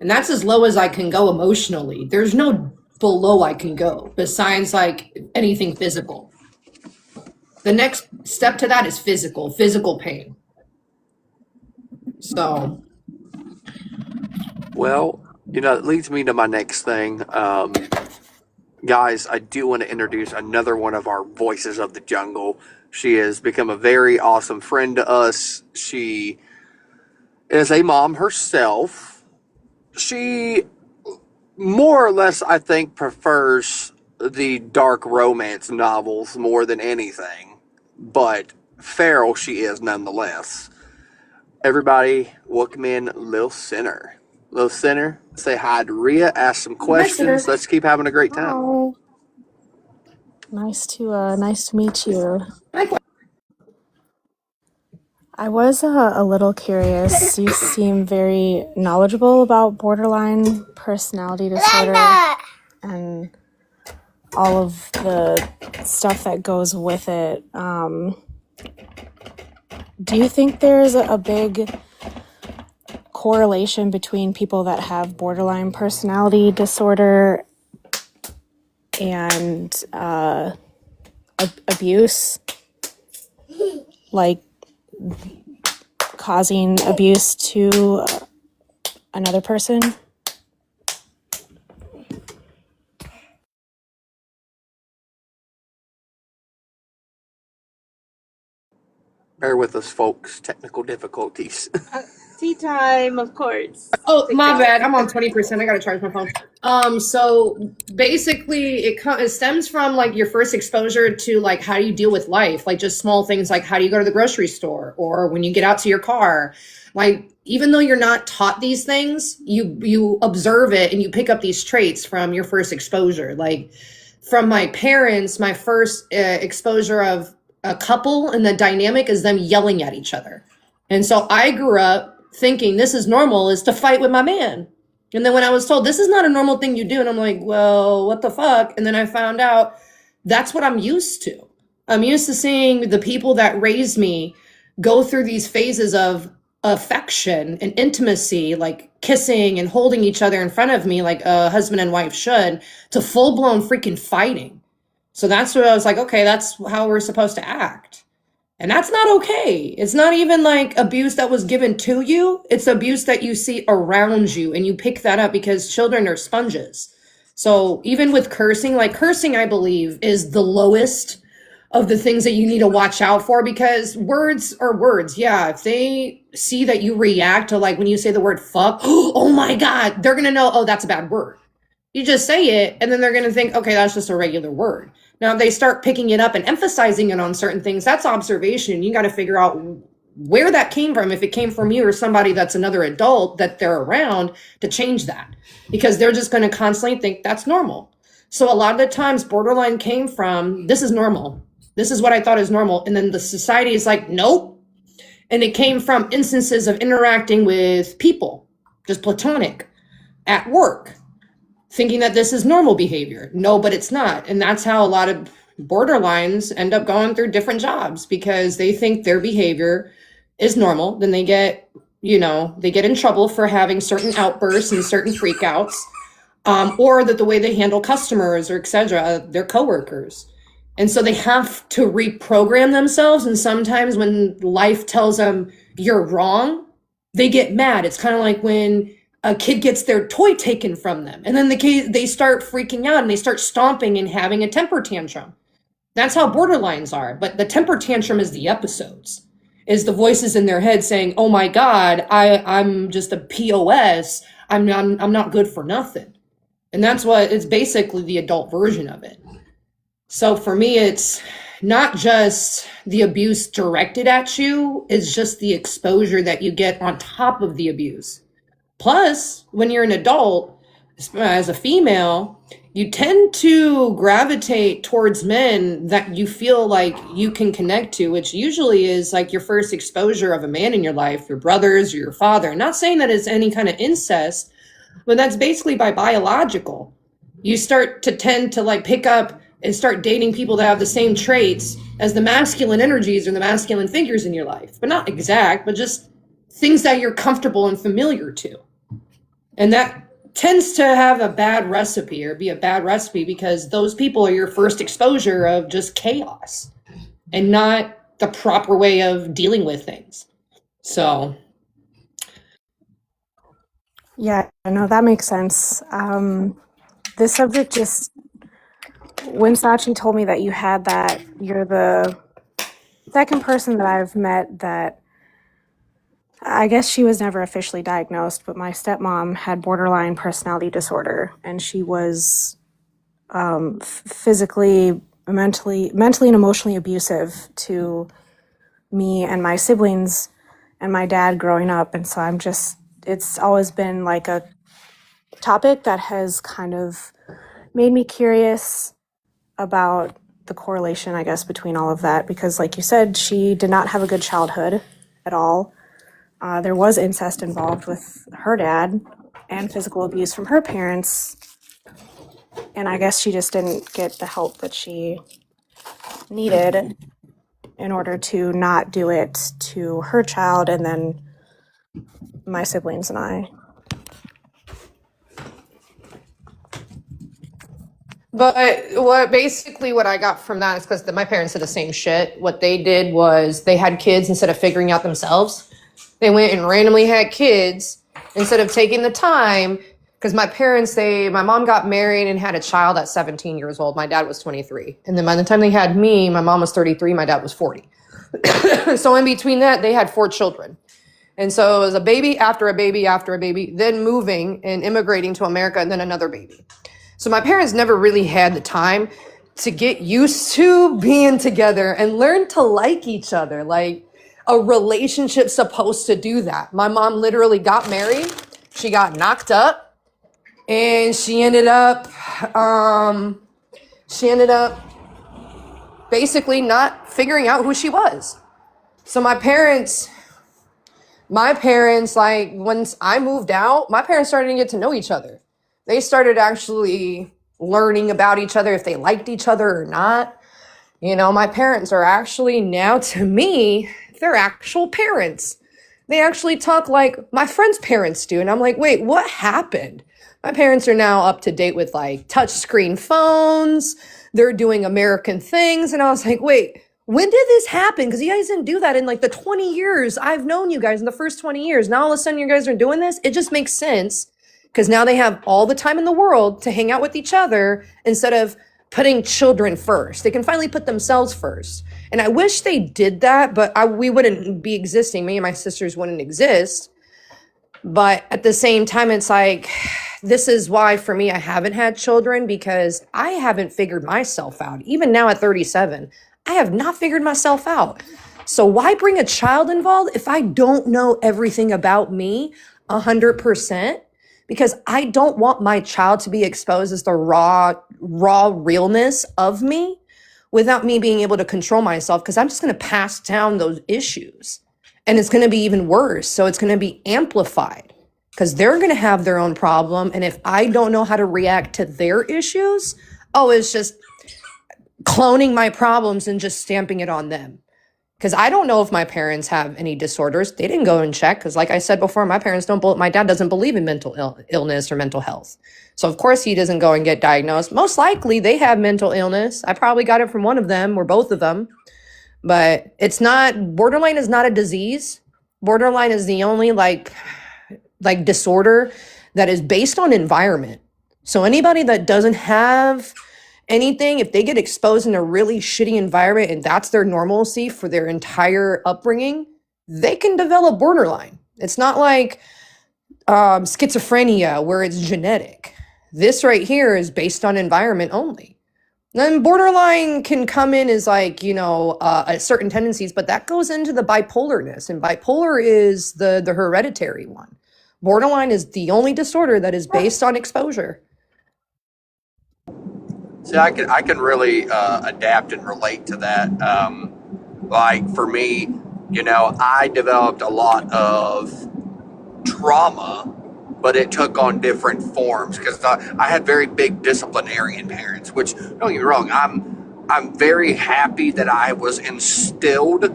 And that's as low as I can go emotionally. There's no below I can go besides like anything physical. The next step to that is physical pain. So, well, it leads me to my next thing. Guys, I do want to introduce another one of our voices of the jungle. She has become a very awesome friend to us. She is a mom herself. She more or less, I think, prefers the dark romance novels more than anything. But feral she is nonetheless. Everybody, welcome in Lil Sinner. Lil Sinner, say hi to Rhea, ask some questions. Let's keep having a great time. Oh, nice to meet you. I was a little curious. You seem very knowledgeable about borderline personality disorder and all of the stuff that goes with it. Do you think there's a big correlation between people that have borderline personality disorder and abuse? Like, causing abuse to another person? Bear with us, folks. Technical difficulties. Tea time, of course. Oh, my bad. I'm on 20%. I gotta charge my phone. So basically, it stems from like your first exposure to like how do you deal with life, like just small things like how do you go to the grocery store, or when you get out to your car. Like, even though you're not taught these things, you observe it and you pick up these traits from your first exposure. Like, from my parents, my first exposure of a couple and the dynamic is them yelling at each other. And so I grew up thinking this is normal, is to fight with my man. And then when I was told this is not a normal thing you do, and I'm like, well, what the fuck? And then I found out that's what I'm used to. I'm used to seeing the people that raised me go through these phases of affection and intimacy, like kissing and holding each other in front of me like a husband and wife should, to full-blown freaking fighting. So that's where I was like, okay, that's how we're supposed to act. And that's not okay. It's not even like abuse that was given to you. It's abuse that you see around you, and you pick that up because children are sponges. So even with cursing, like cursing, I believe, is the lowest of the things that you need to watch out for, because words are words. Yeah, if they see that you react to, like, when you say the word fuck, oh my God, they're going to know, oh, that's a bad word. You just say it, and then they're going to think, okay, that's just a regular word. Now, if they start picking it up and emphasizing it on certain things, that's observation. You got to figure out where that came from, if it came from you or somebody that's another adult that they're around, to change that, because they're just going to constantly think that's normal. So a lot of the times borderline came from, this is normal. This is what I thought is normal. And then the society is like, nope. And it came from instances of interacting with people, just platonic, at work, thinking that this is normal behavior. No, but it's not. And that's how a lot of borderlines end up going through different jobs, because they think their behavior is normal. Then they get, they get in trouble for having certain outbursts and certain freakouts, or that the way they handle customers or etc., their coworkers. And so they have to reprogram themselves. And sometimes when life tells them you're wrong, they get mad. It's kind of like when a kid gets their toy taken from them, and then they start freaking out and they start stomping and having a temper tantrum. That's how borderlines are. But the temper tantrum is the episodes, is the voices in their head saying, oh my God, I'm just a POS. I'm not good for nothing. And that's what it's basically the adult version of it. So for me, it's not just the abuse directed at you, it's just the exposure that you get on top of the abuse. Plus, when you're an adult, as a female, you tend to gravitate towards men that you feel like you can connect to, which usually is like your first exposure of a man in your life, your brothers or your father. Not saying that it's any kind of incest, but that's basically by biological. You start to tend to like pick up and start dating people that have the same traits as the masculine energies or the masculine figures in your life, but not exact, but just things that you're comfortable and familiar to. And that tends to have a bad recipe, or be a bad recipe, because those people are your first exposure of just chaos and not the proper way of dealing with things. So. Yeah, no, that makes sense. This subject just, when Sachi told me that you had that, you're the second person that I've met that, I guess she was never officially diagnosed, but my stepmom had borderline personality disorder, and she was physically, mentally and emotionally abusive to me and my siblings and my dad growing up. And so it's always been like a topic that has kind of made me curious about the correlation, I guess, between all of that, because like you said, she did not have a good childhood at all. There was incest involved with her dad and physical abuse from her parents. And I guess she just didn't get the help that she needed in order to not do it to her child and then my siblings and I. But what I got from that is because my parents did the same shit. What they did was they had kids instead of figuring out themselves. They went and randomly had kids instead of taking the time. Because my mom got married and had a child at 17 years old. My dad was 23. And then by the time they had me, my mom was 33, my dad was 40. So in between that, they had 4 children. And so it was a baby after a baby after a baby, then moving and immigrating to America, and then another baby. So my parents never really had the time to get used to being together and learn to like each other. Like, a relationship's supposed to do that. My mom literally got married. She got knocked up, and she ended up basically not figuring out who she was. So my parents, like, once I moved out, my parents started to get to know each other. They started actually learning about each other, if they liked each other or not. My parents are actually now, to me, they're actual parents. They actually talk like my friends' parents do. And I'm like, wait, what happened? My parents are now up to date with like touchscreen phones. They're doing American things. And I was like, wait, when did this happen? Because you guys didn't do that in like the 20 years I've known you guys, in the first 20 years. Now all of a sudden you guys are doing this. It just makes sense, because now they have all the time in the world to hang out with each other instead of putting children first. They can finally put themselves first. And I wish they did that, but we wouldn't be existing. Me and my sisters wouldn't exist But at the same time, it's like, this is why for me, I haven't had children, because I haven't figured myself out. Even now at 37, I have not figured myself out. So why bring a child involved if I don't know everything about me 100%? Because I don't want my child to be exposed as the raw realness of me without me being able to control myself, because I'm just going to pass down those issues. And it's going to be even worse. So it's going to be amplified because they're going to have their own problem. And if I don't know how to react to their issues, it's just cloning my problems and just stamping it on them. Because I don't know if my parents have any disorders. They didn't go and check. Because like I said before, my dad doesn't believe in mental illness or mental health. So of course he doesn't go and get diagnosed. Most likely they have mental illness. I probably got it from one of them or both of them. But borderline is not a disease. Borderline is the only like disorder that is based on environment. So anybody that doesn't have anything, if they get exposed in a really shitty environment and that's their normalcy for their entire upbringing, they can develop borderline. It's not like schizophrenia where it's genetic. This right here is based on environment only. Then borderline can come in as certain tendencies, but that goes into the bipolarness, and bipolar is the hereditary one. Borderline is the only disorder that is based on exposure. See, I can really adapt and relate to that. Like for me, I developed a lot of trauma, but it took on different forms because I had very big disciplinarian parents, which, don't get me wrong, I'm very happy that I was instilled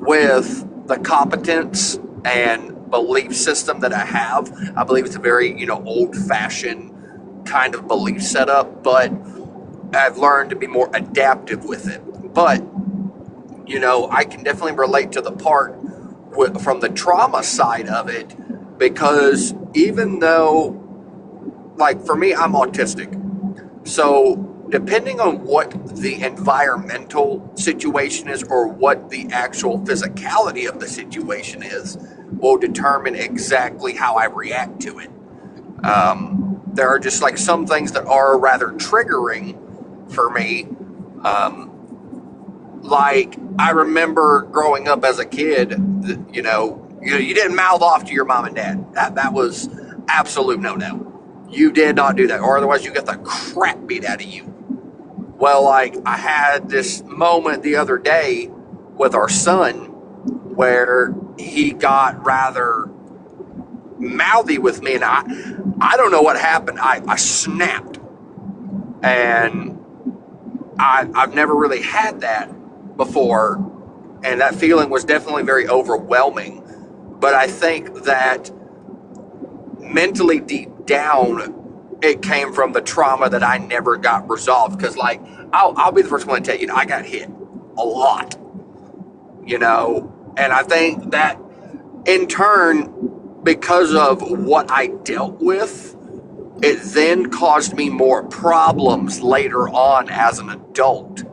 with the competence and belief system that I have. I believe it's a very, old-fashioned kind of belief setup, but I've learned to be more adaptive with it. But, I can definitely relate to the part from the trauma side of it, because even though, like for me, I'm autistic. So depending on what the environmental situation is or what the actual physicality of the situation is will determine exactly how I react to it. There are just like some things that are rather triggering for me. Like I remember growing up as a kid, you didn't mouth off to your mom and dad. That was absolute no-no. You did not do that, or otherwise you get the crap beat out of you. Well, like I had this moment the other day with our son where he got rather mouthy with me, and I don't know what happened. I snapped, and I've never really had that before, and that feeling was definitely very overwhelming. But I think that mentally deep down, it came from the trauma that I never got resolved. Because, like, I'll be the first one to tell you, I got hit a lot, and I think that in turn, because of what I dealt with, it then caused me more problems later on as an adult,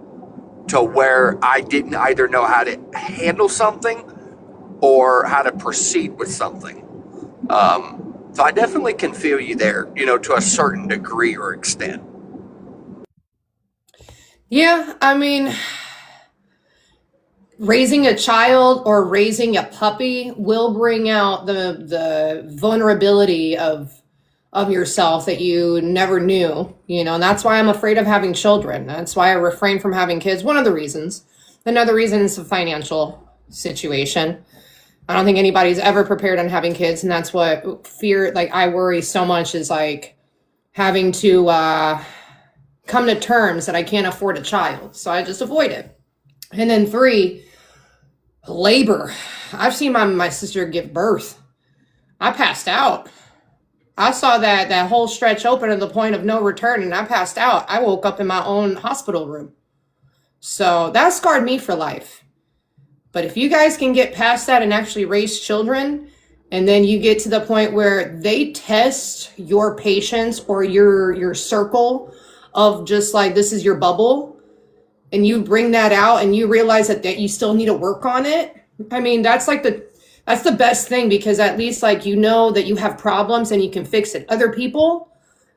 to where I didn't either know how to handle something or how to proceed with something. So I definitely can feel you there, to a certain degree or extent. Yeah, I mean, raising a child or raising a puppy will bring out the vulnerability of yourself that you never knew, and that's why I'm afraid of having children. That's why I refrain from having kids. One of the reasons. Another reason is the financial situation. I don't think anybody's ever prepared on having kids, and that's what I worry so much, is like having to come to terms that I can't afford a child. So I just avoid it. And then 3, labor. I've seen my sister give birth. I passed out. I saw that whole stretch open to the point of no return, and I passed out. I woke up in my own hospital room. So that scarred me for life. But if you guys can get past that and actually raise children, and then you get to the point where they test your patience or your circle of just like, this is your bubble, and you bring that out and you realize that you still need to work on it. I mean, that's like That's the best thing, because at least like you know that you have problems and you can fix it. Other people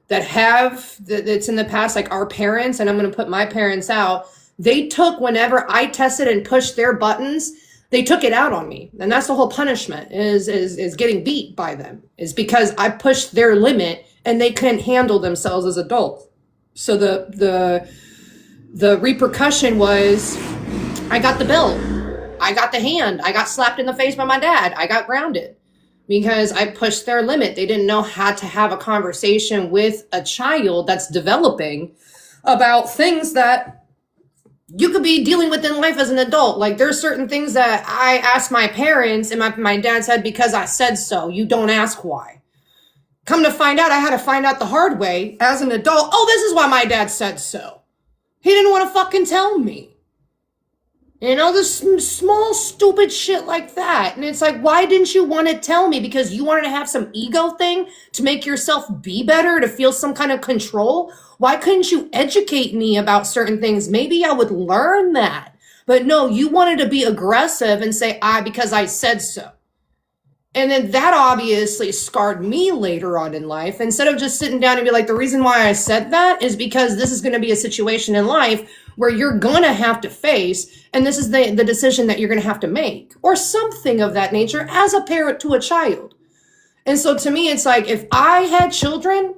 that have that's in the past, like our parents, and I'm going to put my parents out, they took, whenever I tested and pushed their buttons, they took it out on me. And that's the whole punishment, is getting beat by them, is because I pushed their limit and they couldn't handle themselves as adults. So the repercussion was I got the belt, I got the hand, I got slapped in the face by my dad, I got grounded because I pushed their limit. They didn't know how to have a conversation with a child that's developing about things that you could be dealing with in life as an adult. Like there's certain things that I asked my parents, and my dad said, because I said so, you don't ask why. Come to find out, I had to find out the hard way as an adult. Oh, this is why my dad said so. He didn't want to fucking tell me. You know, this small, stupid shit like that. And it's like, why didn't you want to tell me? Because you wanted to have some ego thing to make yourself be better, to feel some kind of control? Why couldn't you educate me about certain things? Maybe I would learn that. But no, you wanted to be aggressive and say, because I said so. And then that obviously scarred me later on in life. Instead of just sitting down and be like, the reason why I said that is because this is going to be a situation in life where you're going to have to face, and this is the decision that you're going to have to make, or something of that nature as a parent to a child. And so to me, it's like, if I had children,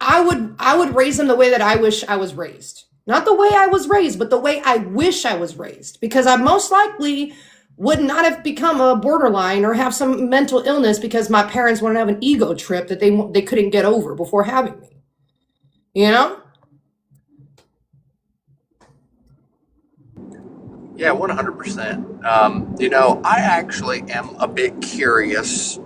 I would raise them the way that I wish I was raised. Not the way I was raised, but the way I wish I was raised. Because I most likely would not have become a borderline or have some mental illness because my parents wanted to have an ego trip that they couldn't get over before having me. You know? Yeah, 100%. You know, I actually am a bit curious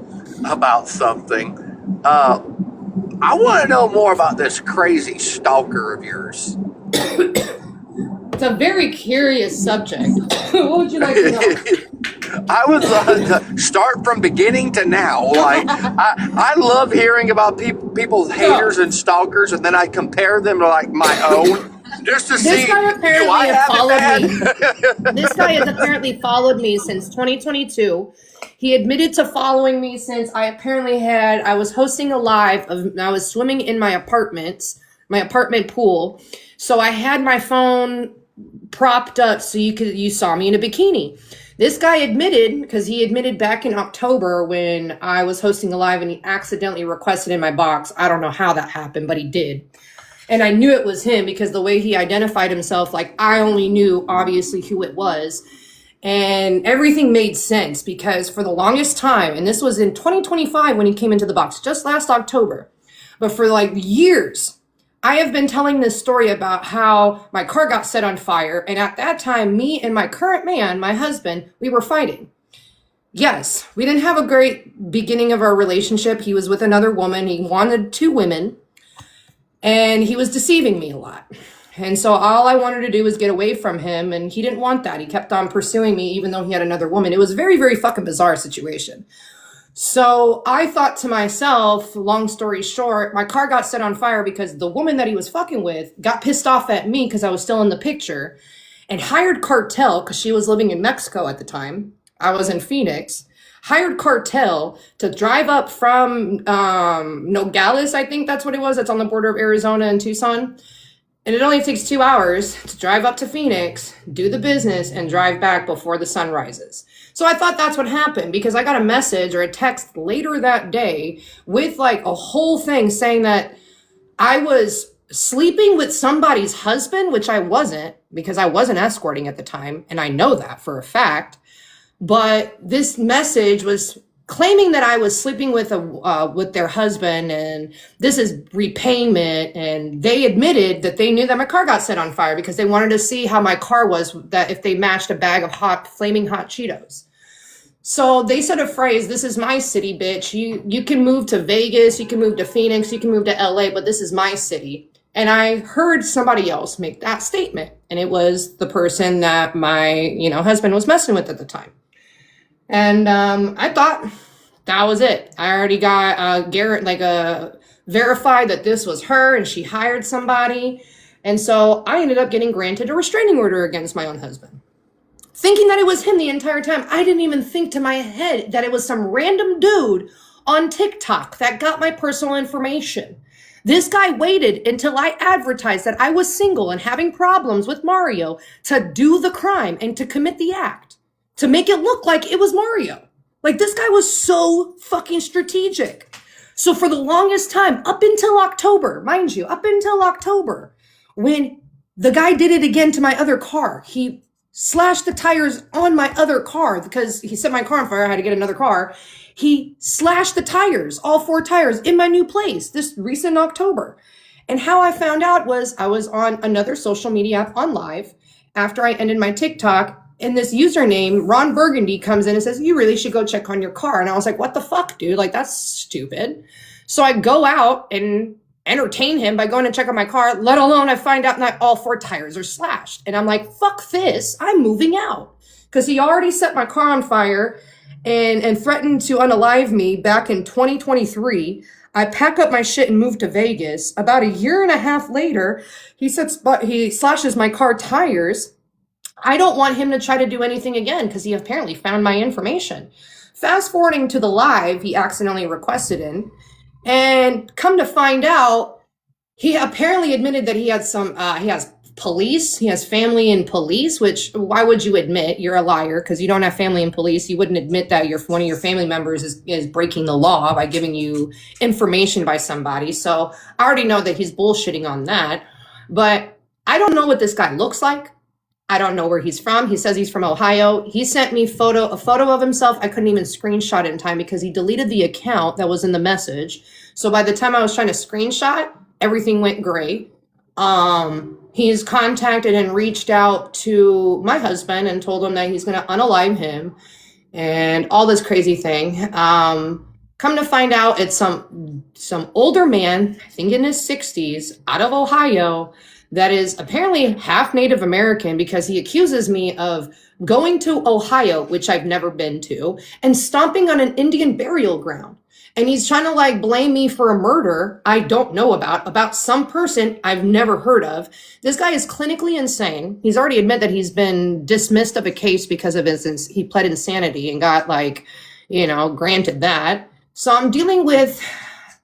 about something. I want to know more about this crazy stalker of yours. It's a very curious subject. What would you like to know? I was start from beginning to now. Like I love hearing about people's haters and stalkers, and then I compare them to like my own. Just to This see, guy apparently has followed me. me. This guy has apparently followed me since 2022. He admitted to following me since I was hosting a live I was swimming in my apartment pool. So I had my phone propped up so you saw me in a bikini. This guy admitted, because he admitted back in October when I was hosting a live and he accidentally requested in my box. I don't know how that happened, but he did. And I knew it was him because the way he identified himself, like I only knew obviously who it was. And everything made sense because for the longest time, and this was in 2025 when he came into the box, just last October, but for like years, I have been telling this story about how my car got set on fire. And at that time, me and my current man, my husband, we were fighting. Yes, we didn't have a great beginning of our relationship. He was with another woman. He wanted 2 women. And he was deceiving me a lot. And so all I wanted to do was get away from him. And he didn't want that. He kept on pursuing me, even though he had another woman. It was a very, very fucking bizarre situation. So I thought to myself, long story short, my car got set on fire because the woman that he was fucking with got pissed off at me because I was still in the picture and hired Cartel, because she was living in Mexico at the time. I was in Phoenix. Hired Cartel to drive up from Nogales, I think that's what it was. That's on the border of Arizona and Tucson. And it only takes 2 hours to drive up to Phoenix, do the business, and drive back before the sun rises. So I thought that's what happened because I got a message or a text later that day with like a whole thing saying that I was sleeping with somebody's husband, which I wasn't because I wasn't escorting at the time. And I know that for a fact. But this message was claiming that I was sleeping with their husband, and this is repayment. And they admitted that they knew that my car got set on fire because they wanted to see how my car was, that if they matched a bag of flaming hot Cheetos. So they said a phrase, "This is my city, bitch. You can move to Vegas, you can move to Phoenix, you can move to LA, but this is my city." And I heard somebody else make that statement, and it was the person that my husband was messing with at the time. And I thought that was it. I already got verified that this was her and she hired somebody. And so I ended up getting granted a restraining order against my own husband. thinking that it was him the entire time. I didn't even think to my head that it was some random dude on TikTok that got my personal information. This guy waited until I advertised that I was single and having problems with Mario to do the crime and to commit the act, to make it look like it was Mario. Like, this guy was so fucking strategic. So for the longest time, up until October, mind you, up until October, when the guy did it again to my other car, he slashed the tires on my other car because he set my car on fire. I had to get another car. He slashed the tires, all 4 tires, in my new place this recent October. And how I found out was I was on another social media app on live after I ended my TikTok, and this username, Ron Burgundy, comes in and says, you really should go check on your car. And I was like, what the fuck, dude? Like, that's stupid. So I go out and entertain him by going to check on my car, let alone I find out that all 4 tires are slashed. And I'm like, fuck this, I'm moving out. Because he already set my car on fire and threatened to unalive me back in 2023. I pack up my shit and move to Vegas. About a year and a half later, he slashes my car tires. I don't want him to try to do anything again because he apparently found my information. Fast forwarding to the live he accidentally requested in, and come to find out, he apparently admitted that he had he has police, he has family in police, which, why would you admit? You're a liar because you don't have family in police. You wouldn't admit that one of your family members is breaking the law by giving you information by somebody. So I already know that he's bullshitting on that, but I don't know what this guy looks like. I don't know where he's from. He says he's from Ohio. He sent me a photo of himself. I couldn't even screenshot it in time because he deleted the account that was in the message. So by the time I was trying to screenshot, everything went gray. He's contacted and reached out to my husband and told him that he's going to unalive him and all this crazy thing. Come to find out, it's some older man, I think in his 60s, out of Ohio, that is apparently half Native American, because he accuses me of going to Ohio, which I've never been to, and stomping on an Indian burial ground. And he's trying to like blame me for a murder I don't know about some person I've never heard of. This guy is clinically insane. He's already admitted that he's been dismissed of a case because of he pled insanity and got granted that. So I'm dealing with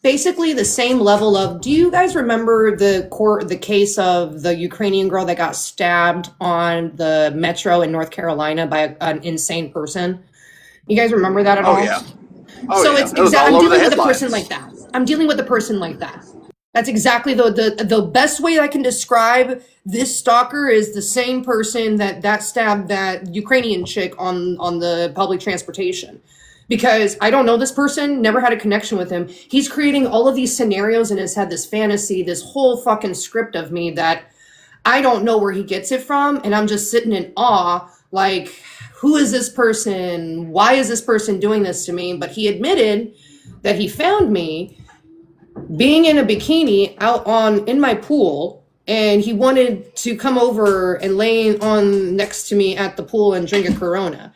basically the same level of, do you guys remember the case of the Ukrainian girl that got stabbed on the metro in North Carolina by an insane person? You guys remember that at all? Yeah. Oh, so yeah. it's exactly, I'm dealing with a headlines. person like that. I'm dealing with a person like that. That's exactly the best way I can describe this stalker is the same person that stabbed that Ukrainian chick on the public transportation. Because I don't know this person, never had a connection with him. He's creating all of these scenarios and has had this fantasy, this whole fucking script of me that I don't know where he gets it from. And I'm just sitting in awe, like, who is this person? Why is this person doing this to me? But he admitted that he found me being in a bikini out in my pool, and he wanted to come over and lay on next to me at the pool and drink a Corona.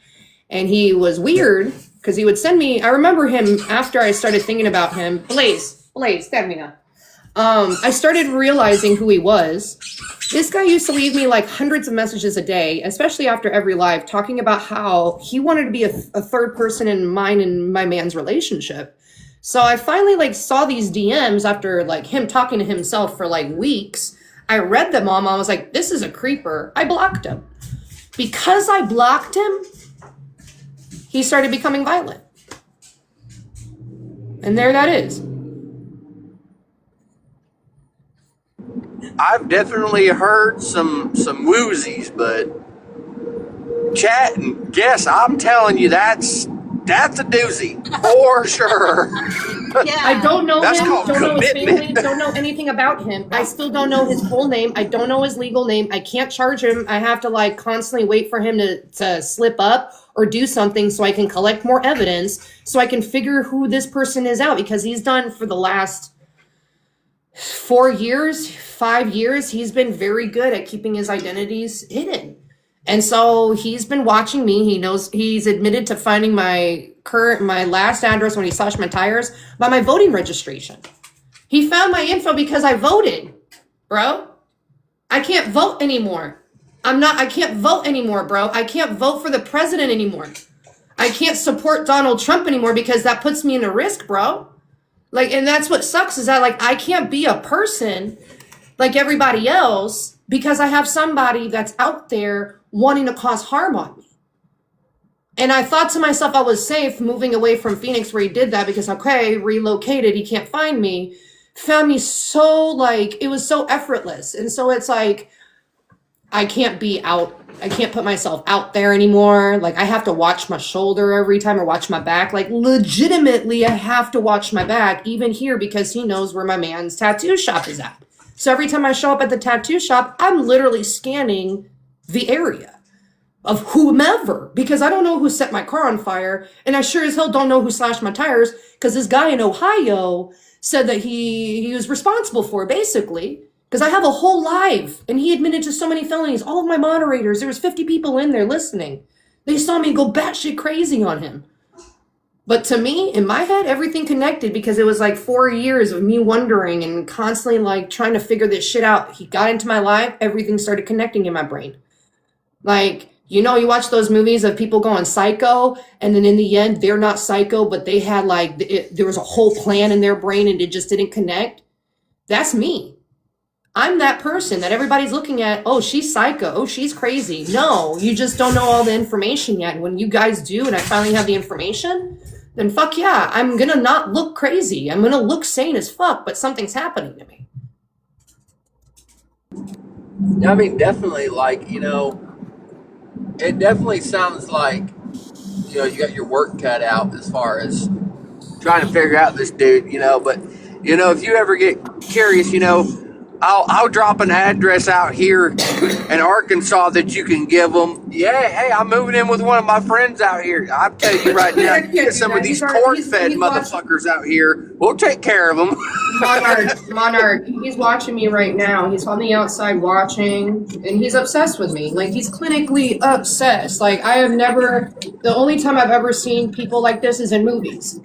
And he was weird because he would send me, I remember him after I started thinking about him, Blaze, Stamina. I started realizing who he was. This guy used to leave me like hundreds of messages a day, especially after every live, talking about how he wanted to be a third person in mine and my man's relationship. So I finally saw these DMs after him talking to himself for weeks. I read them all. I was like, this is a creeper. I blocked him. Because I blocked him, he started becoming violent. And there that is. I've definitely heard some woozies, but chat and guess, I'm telling you, that's a doozy for sure. Yeah. I don't know That's him, called don't know his commitment. family, don't know anything about him. I still don't know his full name. I don't know his legal name. I can't charge him. I have to constantly wait for him to slip up or do something so I can collect more evidence so I can figure who this person is out, because he's done for the last 5 years, he's been very good at keeping his identities hidden. And so he's been watching me. He knows, he's admitted to finding my last address when he slashed my tires by my voting registration. He found my info because I voted, bro. I can't vote anymore. I can't vote anymore, bro. I can't vote for the president anymore. I can't support Donald Trump anymore because that puts me in a risk, bro. Like, and that's what sucks is that, like, I can't be a person like everybody else because I have somebody that's out there wanting to cause harm on me. And I thought to myself I was safe moving away from Phoenix where he did that because, okay, relocated, he can't find me. Found me so, like, it was so effortless. And so it's like, I can't be out. I can't put myself out there anymore. Like, I have to watch my shoulder every time or watch my back. Like, legitimately, I have to watch my back, even here, because he knows where my man's tattoo shop is at. So every time I show up at the tattoo shop, I'm literally scanning the area of whomever, because I don't know who set my car on fire, and I sure as hell don't know who slashed my tires, because this guy in Ohio said that he was responsible for it, basically. Because I have a whole live, and he admitted to so many felonies. All of my moderators, there was 50 people in there listening. They saw me go batshit crazy on him. But to me, in my head, everything connected because it was like 4 years of me wondering and constantly like trying to figure this shit out. He got into my life, everything started connecting in my brain. Like, you know, you watch those movies of people going psycho, and then in the end, they're not psycho, but they had like, there was a whole plan in their brain and it just didn't connect. That's me. I'm that person that everybody's looking at, oh, she's psycho, oh, she's crazy. No, you just don't know all the information yet. And when you guys do, and I finally have the information, then fuck yeah, I'm gonna not look crazy. I'm gonna look sane as fuck, but something's happening to me. I mean, definitely, like, you know, it definitely sounds like, you know, you got your work cut out as far as trying to figure out this dude, you know, but, you know, if you ever get curious, you know, I'll drop an address out here in Arkansas that you can give them. Yeah, hey, I'm moving in with one of my friends out here. I'm telling you right now, get some of these corn-fed motherfuckers out here. We'll take care of them. Monarch, he's watching me right now. He's on the outside watching, and he's obsessed with me. Like, he's clinically obsessed. Like, I have never, the only time I've ever seen people like this is in movies.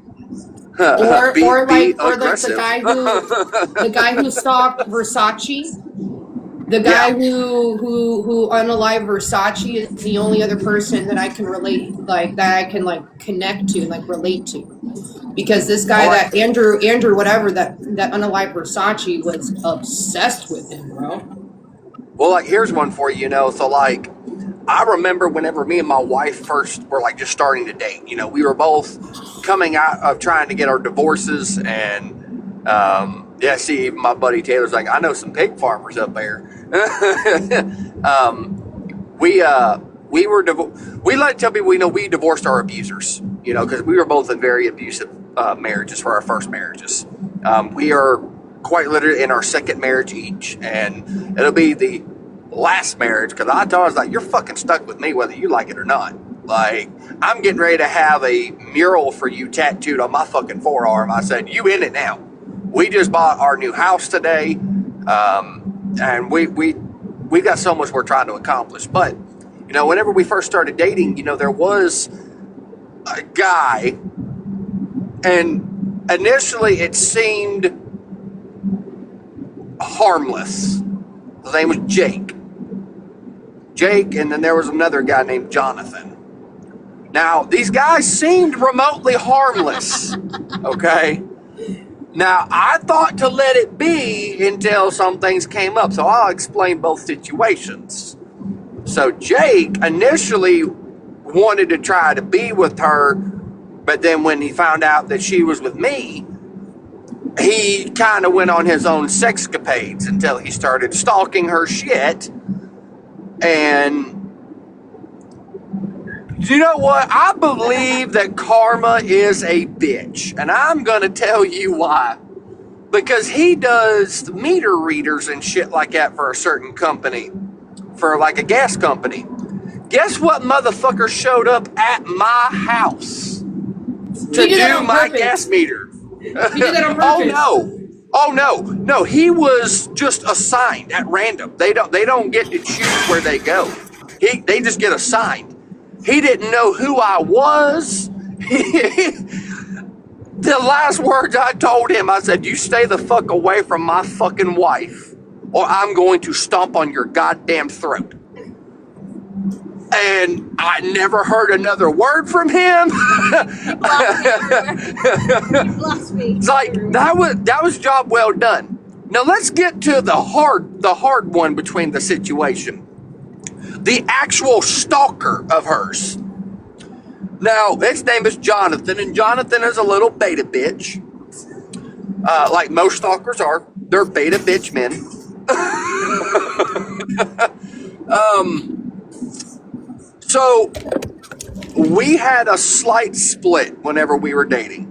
Or like the guy who stalked Versace, the guy who unalived Versace is the only other person that I can relate, like, that I can like connect to and like relate to, because this guy that Andrew whatever that unalived Versace was obsessed with him, bro. Well, like, here's one for you, you know. So, like, I remember whenever me and my wife first were like just starting to date, you know, we were both coming out of trying to get our divorces, and yeah, see, even my buddy Taylor's like, I know some pig farmers up there. We like to tell people, you know, we divorced our abusers, you know, because we were both in very abusive marriages for our first marriages. We are quite literally in our second marriage each, and it'll be the last marriage, because I told her, I was like, you're fucking stuck with me whether you like it or not. Like, I'm getting ready to have a mural for you tattooed on my fucking forearm. I said, you in it now. We just bought our new house today, and we got so much we're trying to accomplish. But, you know, whenever we first started dating, you know, there was a guy, and initially it seemed harmless. His name was Jake, and then there was another guy named Jonathan. Now, these guys seemed remotely harmless, okay? Now, I thought to let it be until some things came up, so I'll explain both situations. So Jake initially wanted to try to be with her, but then when he found out that she was with me, he kind of went on his own sexcapades until he started stalking her shit. And you know what? I believe that karma is a bitch. And I'm going to tell you why. Because he does meter readers and shit like that for a certain company. For like a gas company. Guess what motherfucker showed up at my house to do my gas meter? He did that on purpose. No. He was just assigned at random. They don't get to choose where they go. They just get assigned. He didn't know who I was. The last words I told him, I said, you stay the fuck away from my fucking wife, or I'm going to stomp on your goddamn throat. And I never heard another word from him. It's like that was job well done. Now let's get to the hard one between the situation. The actual stalker of hers. Now, his name is Jonathan, and Jonathan is a little beta bitch. Like most stalkers are. They're beta bitch men. So we had a slight split whenever we were dating.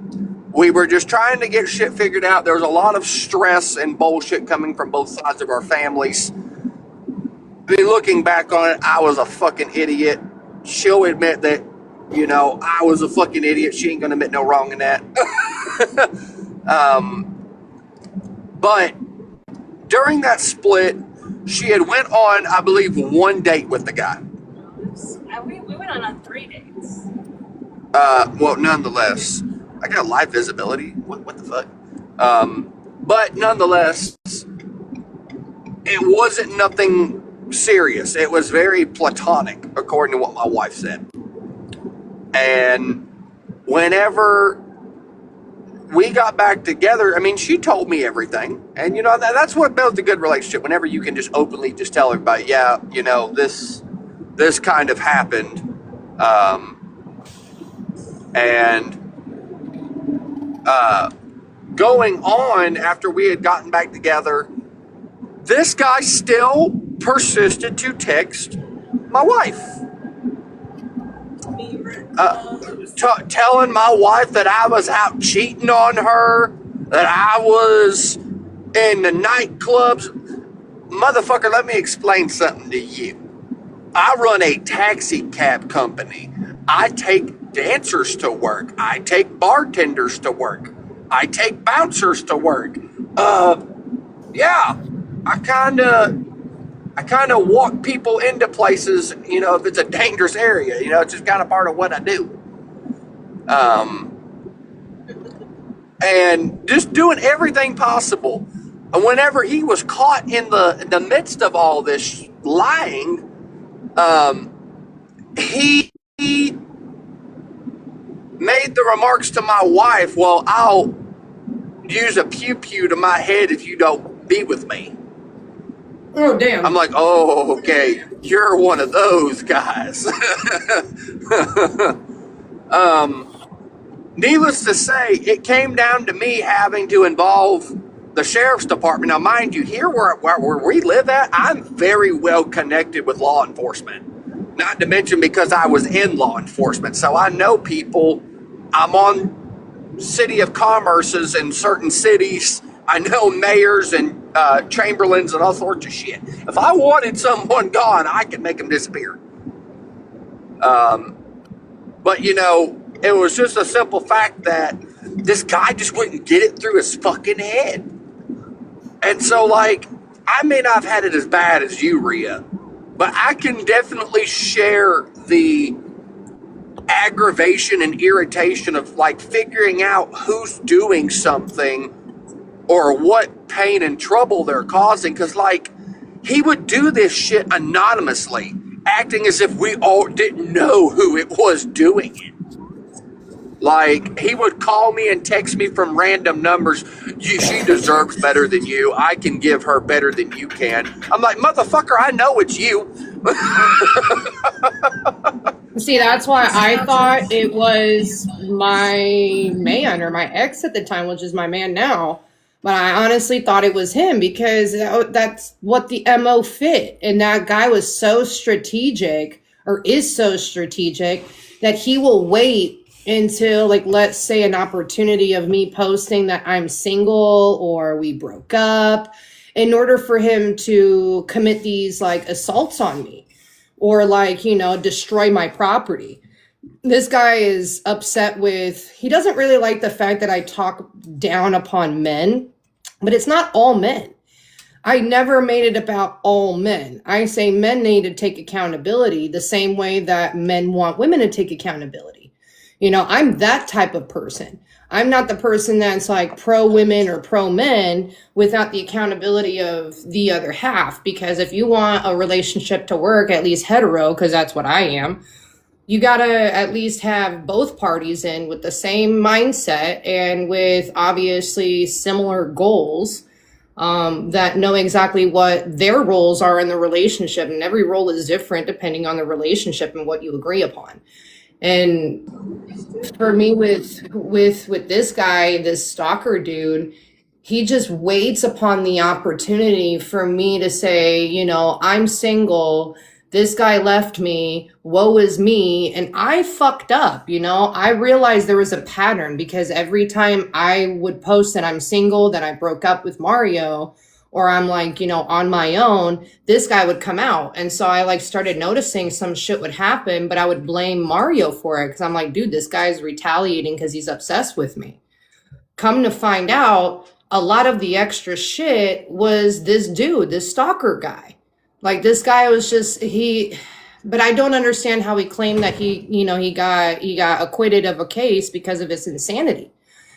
We were just trying to get shit figured out. There was a lot of stress and bullshit coming from both sides of our families. I mean, looking back on it, I was a fucking idiot. She'll admit that, you know, I was a fucking idiot. She ain't gonna admit no wrong in that. But during that split, she had went on, I believe, one date with the guy. We went on 3 dates. Well, nonetheless, I got live visibility. What the fuck? But nonetheless, it wasn't nothing serious. It was very platonic, according to what my wife said. And whenever we got back together, I mean, she told me everything. And, you know, that's what builds a good relationship. Whenever you can just openly just tell everybody, yeah, you know, this kind of happened. Going on after we had gotten back together, this guy still persisted to text my wife. Telling my wife that I was out cheating on her, that I was in the nightclubs. Motherfucker, let me explain something to you. I run a taxi cab company. I take dancers to work. I take bartenders to work. I take bouncers to work. Yeah, I kind of walk people into places, you know, if it's a dangerous area. You know, it's just kind of part of what I do. And just doing everything possible. And whenever he was caught in the midst of all this lying, he made the remarks to my wife, well, I'll use a pew-pew to my head if you don't be with me. Oh, damn. I'm like, oh, okay, you're one of those guys. Needless to say, it came down to me having to involve the sheriff's department. Now, mind you, here where we live at, I'm very well connected with law enforcement. Not to mention because I was in law enforcement, so I know people. I'm on city of commerces in certain cities. I know mayors and chamberlains and all sorts of shit. If I wanted someone gone, I could make them disappear. But, you know, it was just a simple fact that this guy just wouldn't get it through his fucking head. And so, like, I may not have had it as bad as you, Rhea, but I can definitely share the aggravation and irritation of, like, figuring out who's doing something or what pain and trouble they're causing. Because, like, he would do this shit anonymously, acting as if we all didn't know who it was doing it. Like, he would call me and text me from random numbers. She deserves better than you. I can give her better than you can. I'm like, motherfucker, I know it's you. See, that's why I thought it was my man or my ex at the time, which is my man now. But I honestly thought it was him because that's what the MO fit. And that guy was so strategic, or is so strategic, that he will wait until, like, let's say an opportunity of me posting that I'm single or we broke up in order for him to commit these, like, assaults on me or, like, you know, destroy my property. This guy is upset with, he doesn't really like the fact that I talk down upon men, but it's not all men. I never made it about all men. I say men need to take accountability the same way that men want women to take accountability. You know, I'm that type of person. I'm not the person that's like pro women or pro men without the accountability of the other half. Because if you want a relationship to work, at least hetero, because that's what I am, you got to at least have both parties in with the same mindset and with obviously similar goals, that know exactly what their roles are in the relationship. And every role is different depending on the relationship and what you agree upon. And for me with this guy, this stalker dude, he just waits upon the opportunity for me to say, you know, I'm single, this guy left me, woe is me, and I fucked up, you know. I realized there was a pattern because every time I would post that I'm single, that I broke up with Mario, or I'm like, you know, on my own, this guy would come out. And so I like started noticing some shit would happen, but I would blame Mario for it because I'm like, dude, this guy's retaliating because he's obsessed with me. Come to find out, a lot of the extra shit was this dude, this stalker guy. Like this guy was just but I don't understand how he claimed that he got acquitted of a case because of his insanity.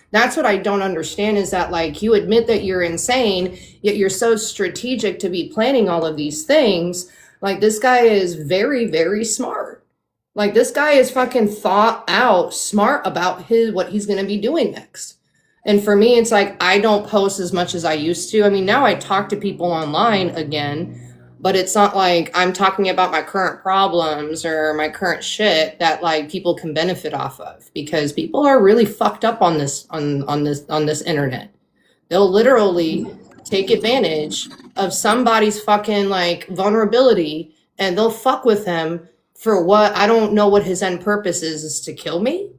That's what I don't understand, is that like you admit that you're insane, yet you're so strategic to be planning all of these things. Like this guy is very, very smart. Like this guy is fucking thought out, smart about what he's going to be doing next. And for me, it's like, I don't post as much as I used to. I mean, now I talk to people online again, but it's not like I'm talking about my current problems or my current shit that like people can benefit off of, because people are really fucked up on this internet. They'll literally take advantage of somebody's fucking like vulnerability, and they'll fuck with them for what I don't know what his end purpose is to kill me.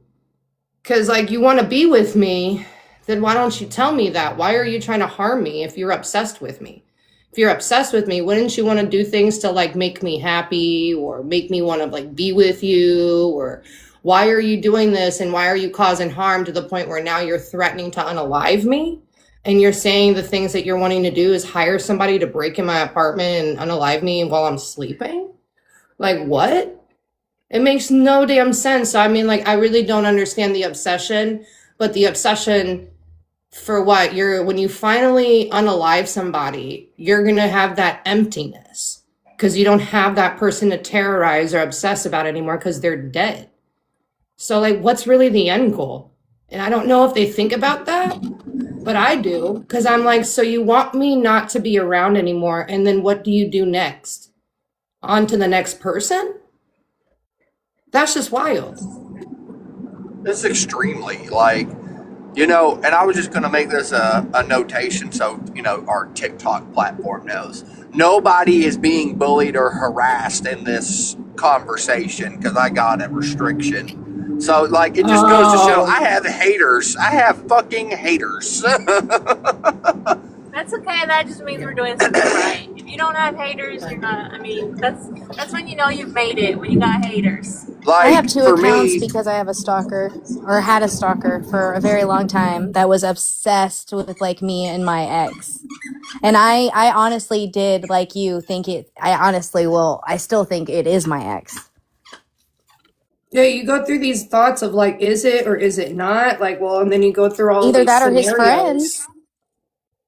Cause like, you want to be with me, then why don't you tell me that? Why are you trying to harm me if you're obsessed with me? If you're obsessed with me, wouldn't you want to do things to like make me happy or make me want to like be with you? Or why are you doing this? And why are you causing harm to the point where now you're threatening to unalive me? And you're saying the things that you're wanting to do is hire somebody to break in my apartment and unalive me while I'm sleeping? Like what? It makes no damn sense. So, I mean, like, I really don't understand the obsession, but the obsession for what? When you finally unalive somebody, you're going to have that emptiness because you don't have that person to terrorize or obsess about anymore because they're dead. So like, what's really the end goal? And I don't know if they think about that, but I do, because I'm like, so you want me not to be around anymore. And then what do you do next? On to the next person? That's just wild. It's extremely like, you know, and I was just going to make this a notation so, you know, our TikTok platform knows. Nobody is being bullied or harassed in this conversation because I got a restriction. So, like, it just goes to show I have haters. I have fucking haters. That's okay. That just means we're doing something right. If you don't have haters, you're not. I mean, that's when you know you've made it. When you got haters. Like, I have two for accounts me, because I have a stalker, or had a stalker for a very long time that was obsessed with like me and my ex. And I honestly did, like you, think it. I still think it is my ex. Yeah, you go through these thoughts of like, is it or is it not? Like, well, and then you go through all Either of these that or his scenarios. friends.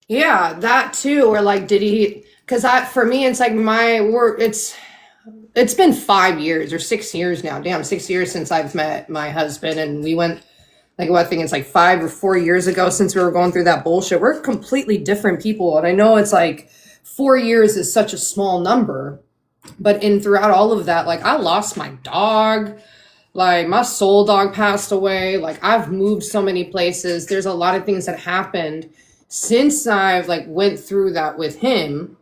Yeah, that too. Or like, did he? Because for me, it's like it's been 5 years or 6 years now. Damn, 6 years since I've met my husband, and we went like, well, I think it's like 5 or 4 years ago since we were going through that bullshit. We're completely different people, and I know it's like 4 years is such a small number, but throughout all of that, like I lost my dog. Like my soul dog passed away. Like I've moved so many places. There's a lot of things that happened since I've like went through that with him,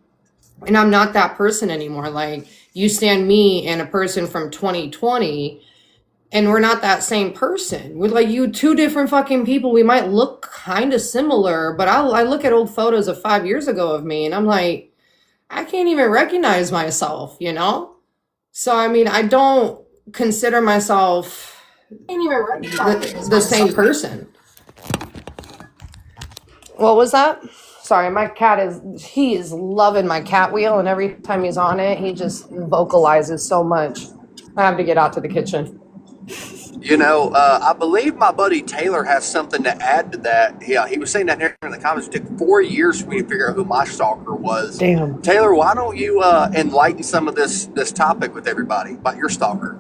and I'm not that person anymore. Like you stand me and a person from 2020, and we're not that same person. We're like two different fucking people. We might look kind of similar, but I look at old photos of 5 years ago of me and I'm like, I can't even recognize myself, you know? So, I mean, I don't consider myself the same person. What was that? Sorry, my cat he is loving my cat wheel, and every time he's on it, he just vocalizes so much. I have to get out to the kitchen. I believe my buddy Taylor has something to add to that. Yeah, he was saying that in the comments. It took 4 years for me to figure out who my stalker was. Damn. Taylor, why don't you enlighten some of this topic with everybody about your stalker?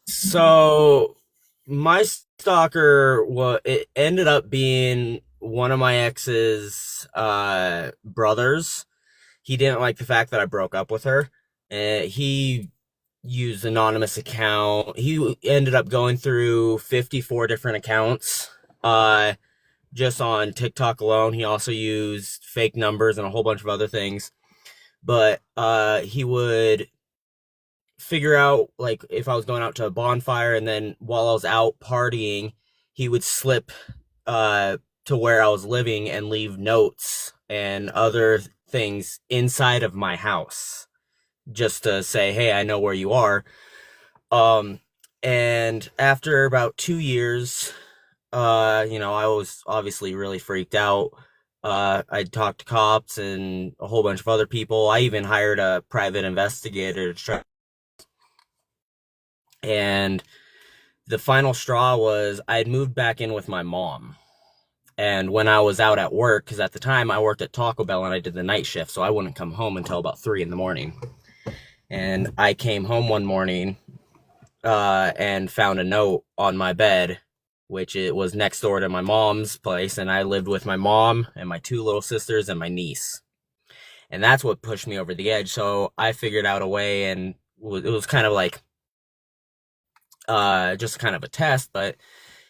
So my stalker it ended up being one of my ex's brothers. He didn't like the fact that I broke up with her. He used anonymous account. He ended up going through 54 different accounts just on TikTok alone. He also used fake numbers and a whole bunch of other things. But he would figure out, like, if I was going out to a bonfire, and then while I was out partying, he would slip to where I was living and leave notes and other things inside of my house just to say, hey, I know where you are. And after about 2 years, I was obviously really freaked out. I talked to cops and a whole bunch of other people. I even hired a private investigator to try. And the final straw was I had moved back in with my mom. And when I was out at work, because at the time I worked at Taco Bell and I did the night shift, so I wouldn't come home until about 3 a.m. And I came home one morning and found a note on my bed, which it was next door to my mom's place. And I lived with my mom and my 2 little sisters and my niece. And that's what pushed me over the edge. So I figured out a way, and it was kind of like just kind of a test, but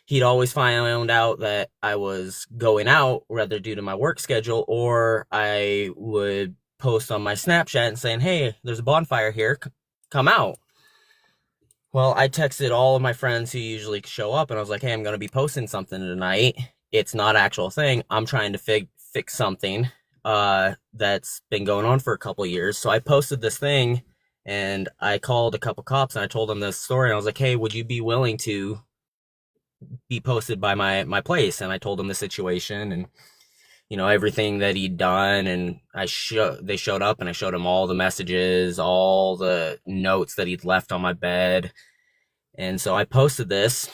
he'd always found out that I was going out, whether due to my work schedule, or I would post on my Snapchat and saying, hey, there's a bonfire here, come out. Well, I texted all of my friends who usually show up, and I was like, hey, I'm going to be posting something tonight. It's not an actual thing. I'm trying to fix something that's been going on for a couple of years. So I posted this thing, and I called a couple cops, and I told them this story, and I was like, hey, would you be willing to be posted by my place? And I told them the situation and everything that he'd done, and they showed up, and I showed them all the messages, all the notes that he'd left on my bed. And so I posted this,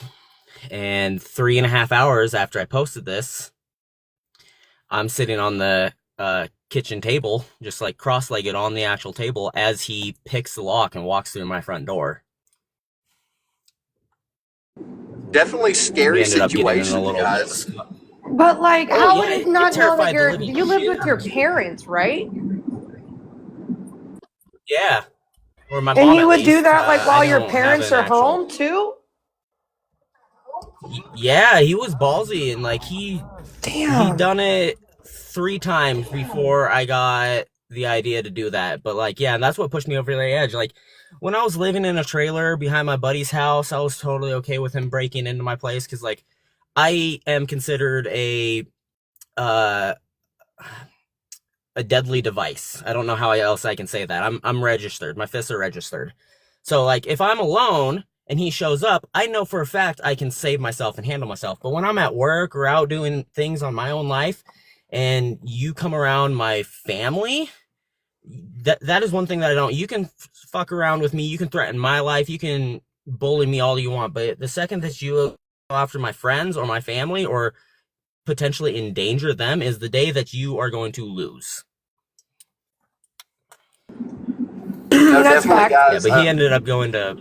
and 3.5 hours after I posted this, I'm sitting on the kitchen table, just like cross-legged on the actual table, as he picks the lock and walks through my front door. Definitely scary situation, guys. But like, how would it not know that you live with your parents, right? Yeah. Or my And mom, you at would least. do that like while your don't parents have are an actual- home too? Yeah, he was ballsy, and like he Damn. done it 3 times before I got the idea to do that. But like, yeah, and that's what pushed me over the edge. Like, when I was living in a trailer behind my buddy's house, I was totally okay with him breaking into my place, because like I am considered a deadly device. I don't know how else I can say that. I'm registered. My fists are registered. So like, if I'm alone and he shows up, I know for a fact I can save myself and handle myself. But when I'm at work or out doing things on my own life, and you come around my family, that is one thing that I don't. You can fuck around with me, you can threaten my life, you can bully me all you want, but the second that you go after my friends or my family or potentially endanger them is the day that you are going to lose. No, That's definitely, fact. guys. Yeah, but he ended up going to...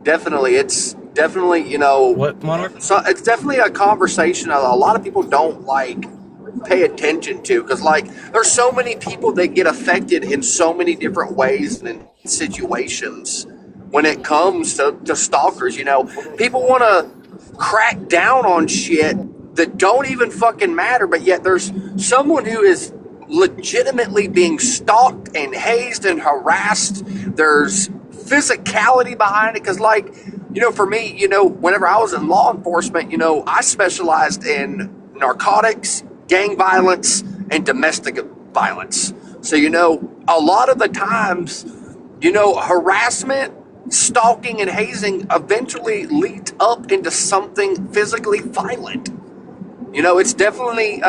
Definitely, it's definitely, What, Monarch? so it's definitely a conversation a lot of people don't like pay attention to, because like there's so many people that get affected in so many different ways and in situations when it comes to stalkers. People want to crack down on shit that don't even fucking matter, but yet there's someone who is legitimately being stalked and hazed and harassed. There's physicality behind it, because like, for me, whenever I was in law enforcement, I specialized in narcotics, gang violence, and domestic violence. So a lot of the times, harassment, stalking, and hazing eventually leads up into something physically violent. It's definitely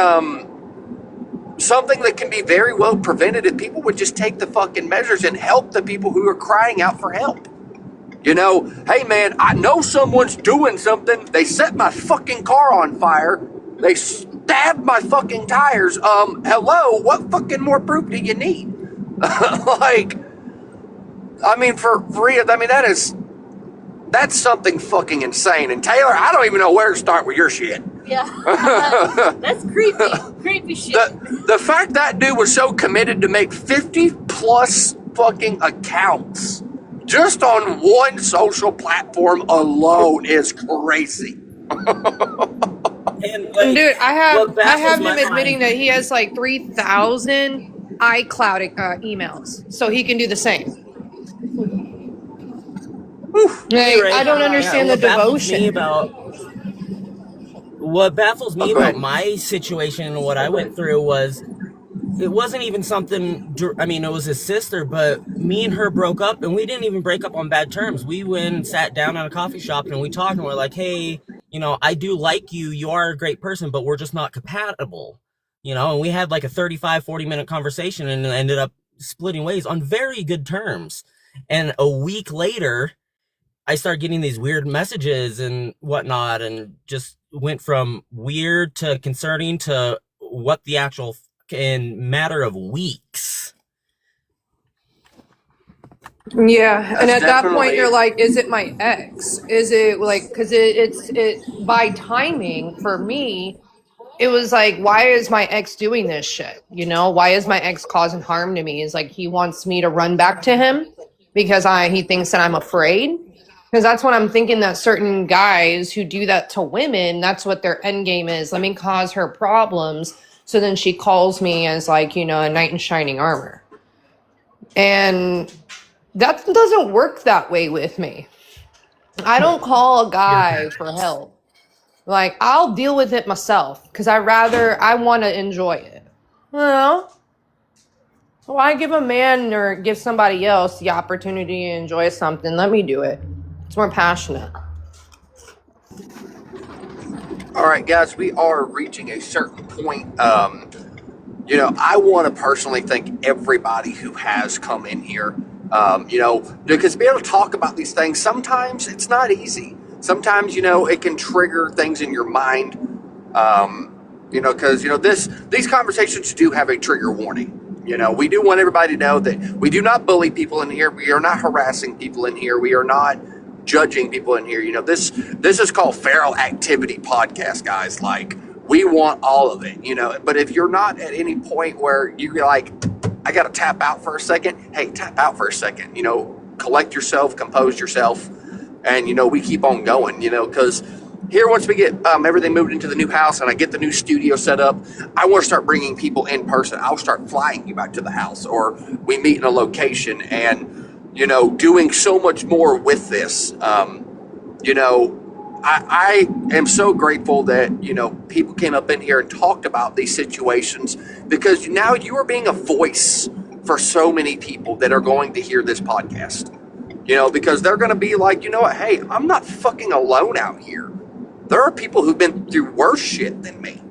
something that can be very well prevented if people would just take the fucking measures and help the people who are crying out for help. You know, hey man, I know someone's doing something. They set my fucking car on fire. They stabbed my fucking tires. Hello, what fucking more proof do you need? Like, I mean, for real, I mean, that's something fucking insane. And Taylor, I don't even know where to start with your shit. Yeah. That's creepy. Creepy shit. The fact that dude was so committed to make 50 plus fucking accounts just on one social platform alone is crazy. And like, dude, I have him admitting that he has like 3,000 iCloud emails, so he can do the same. Like, I don't understand the devotion. What baffles me about my situation and what I went through was, it wasn't even something, I mean, it was his sister, but me and her broke up, and we didn't even break up on bad terms. We went and sat down at a coffee shop, and we talked, and we're like, hey, you know, I do like you. You are a great person, but we're just not compatible. You know, and we had like a 35, 40-minute conversation and ended up splitting ways on very good terms. And a week later, I started getting these weird messages and whatnot, and just went from weird to concerning to what the actual in matter of weeks. Yeah, and at that point you're like, is it my ex? Is it like, because it's by timing for me, it was like, why is my ex doing this shit? You know, why is my ex causing harm to me? Is like, he wants me to run back to him because he thinks that I'm afraid. Because that's what I'm thinking, that certain guys who do that to women, that's what their end game is. Let me cause her problems, so then she calls me as like, you know, a knight in shining armor. And that doesn't work that way with me. I don't call a guy for help. Like, I'll deal with it myself because I want to enjoy it. You know? Why give a man or give somebody else the opportunity to enjoy something? Let me do it. It's more passionate. All right, guys, we are reaching a certain point. You know, I want to personally thank everybody who has come in here. You know, because to be able to talk about these things, sometimes it's not easy. Sometimes, you know, it can trigger things in your mind. You know, because, you know, these conversations do have a trigger warning. You know, we do want everybody to know that we do not bully people in here. We are not harassing people in here. We are not judging people in here. You know, this is called Feral Activity Podcast, guys. Like, we want all of it, you know. But if you're not at any point where you're like, I got to tap out for a second, hey, tap out for a second. You know, collect yourself, compose yourself, and, you know, we keep on going, you know, because here, once we get everything moved into the new house and I get the new studio set up, I want to start bringing people in person. I'll start flying you back to the house, or we meet in a location and, you know, doing so much more with this. You know, I am so grateful that, you know, people came up in here and talked about these situations, because now you are being a voice for so many people that are going to hear this podcast. You know, because they're going to be like, you know what, hey, I'm not fucking alone out here. There are people who've been through worse shit than me,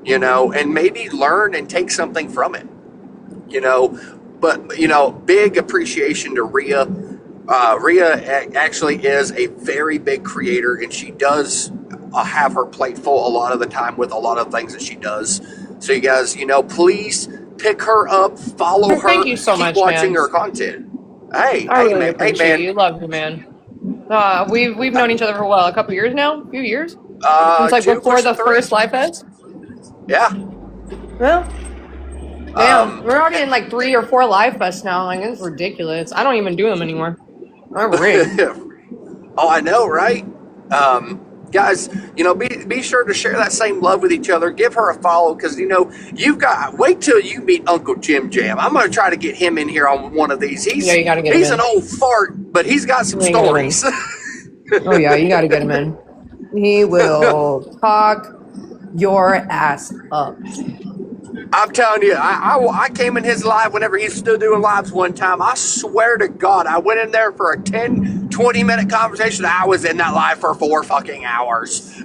you know, and maybe learn and take something from it, you know. But, you know, big appreciation to Rhea. Rhea actually is a very big creator, and she does have her plate full a lot of the time with a lot of things that she does. So you guys, you know, please pick her up, follow her. Thank you so much, keep watching man. her content. Hey, I really man, appreciate hey, man. you. Love you, man. We've known each other for a couple years now? A few years? Since like before the first Live Fest? Yeah. Well, damn, we're already in like 3 or 4 Live Fests now. Like, it's ridiculous. I don't even do them anymore. I'm rigged. Oh, I know, right? Guys, you know, be sure to share that same love with each other. Give her a follow, because, you know, wait till you meet Uncle Jim Jam. I'm going to try to get him in here on one of these. He's an old fart, but he's got some stories. Oh, yeah, you got to get him in. He will talk your ass up. I'm telling you, I came in his live whenever he was still doing lives one time. I swear to God, I went in there for a 10, 20-minute conversation. I was in that live for 4 fucking hours.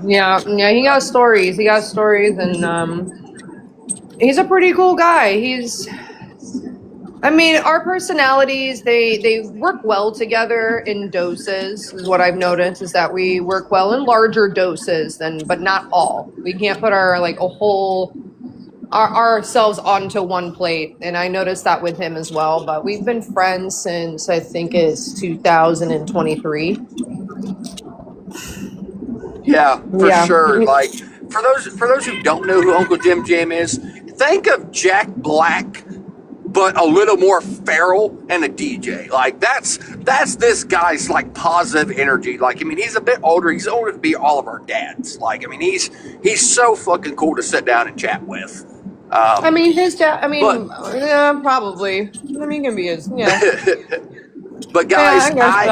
Yeah, he got stories. And he's a pretty cool guy. I mean, our personalities, they work well together in doses, is what I've noticed, is that we work well in larger doses but not all. We can't put ourselves onto one plate. And I noticed that with him as well. But we've been friends since I think it's 2023. Yeah, for Yeah. sure. Like for those who don't know who Uncle Jim Jam is, think of Jack Black, but a little more feral and a DJ. Like that's this guy's like positive energy. Like I mean, he's a bit older. He's older to be all of our dads. Like I mean, he's so fucking cool to sit down and chat with. I mean, his dad. I mean, But yeah, probably. I mean, he can be his. Yeah. but Yeah, guys, I guess so.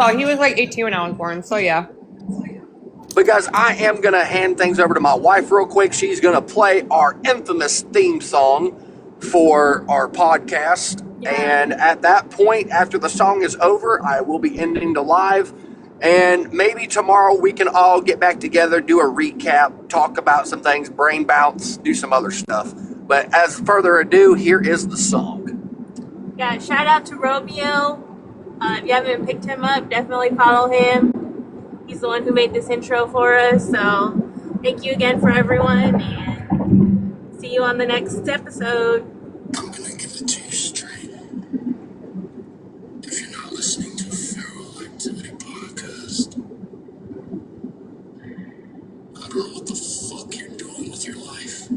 I am. He was like 18 when I was born, so yeah. But guys, I am going to hand things over to my wife real quick. She's going to play our infamous theme song for our podcast. Yeah. And at that point, after the song is over, I will be ending the live. And maybe tomorrow we can all get back together, do a recap, talk about some things, brain bounce, do some other stuff. But as further ado, here is the song. Yeah, shout out to Romeo. If you haven't picked him up, definitely follow him. He's the one who made this intro for us. So thank you again for everyone, and see you on the next episode. I'm gonna give it to you straight. If you're not listening to Feral Activity Podcast, I don't know what the fuck you're doing with your life.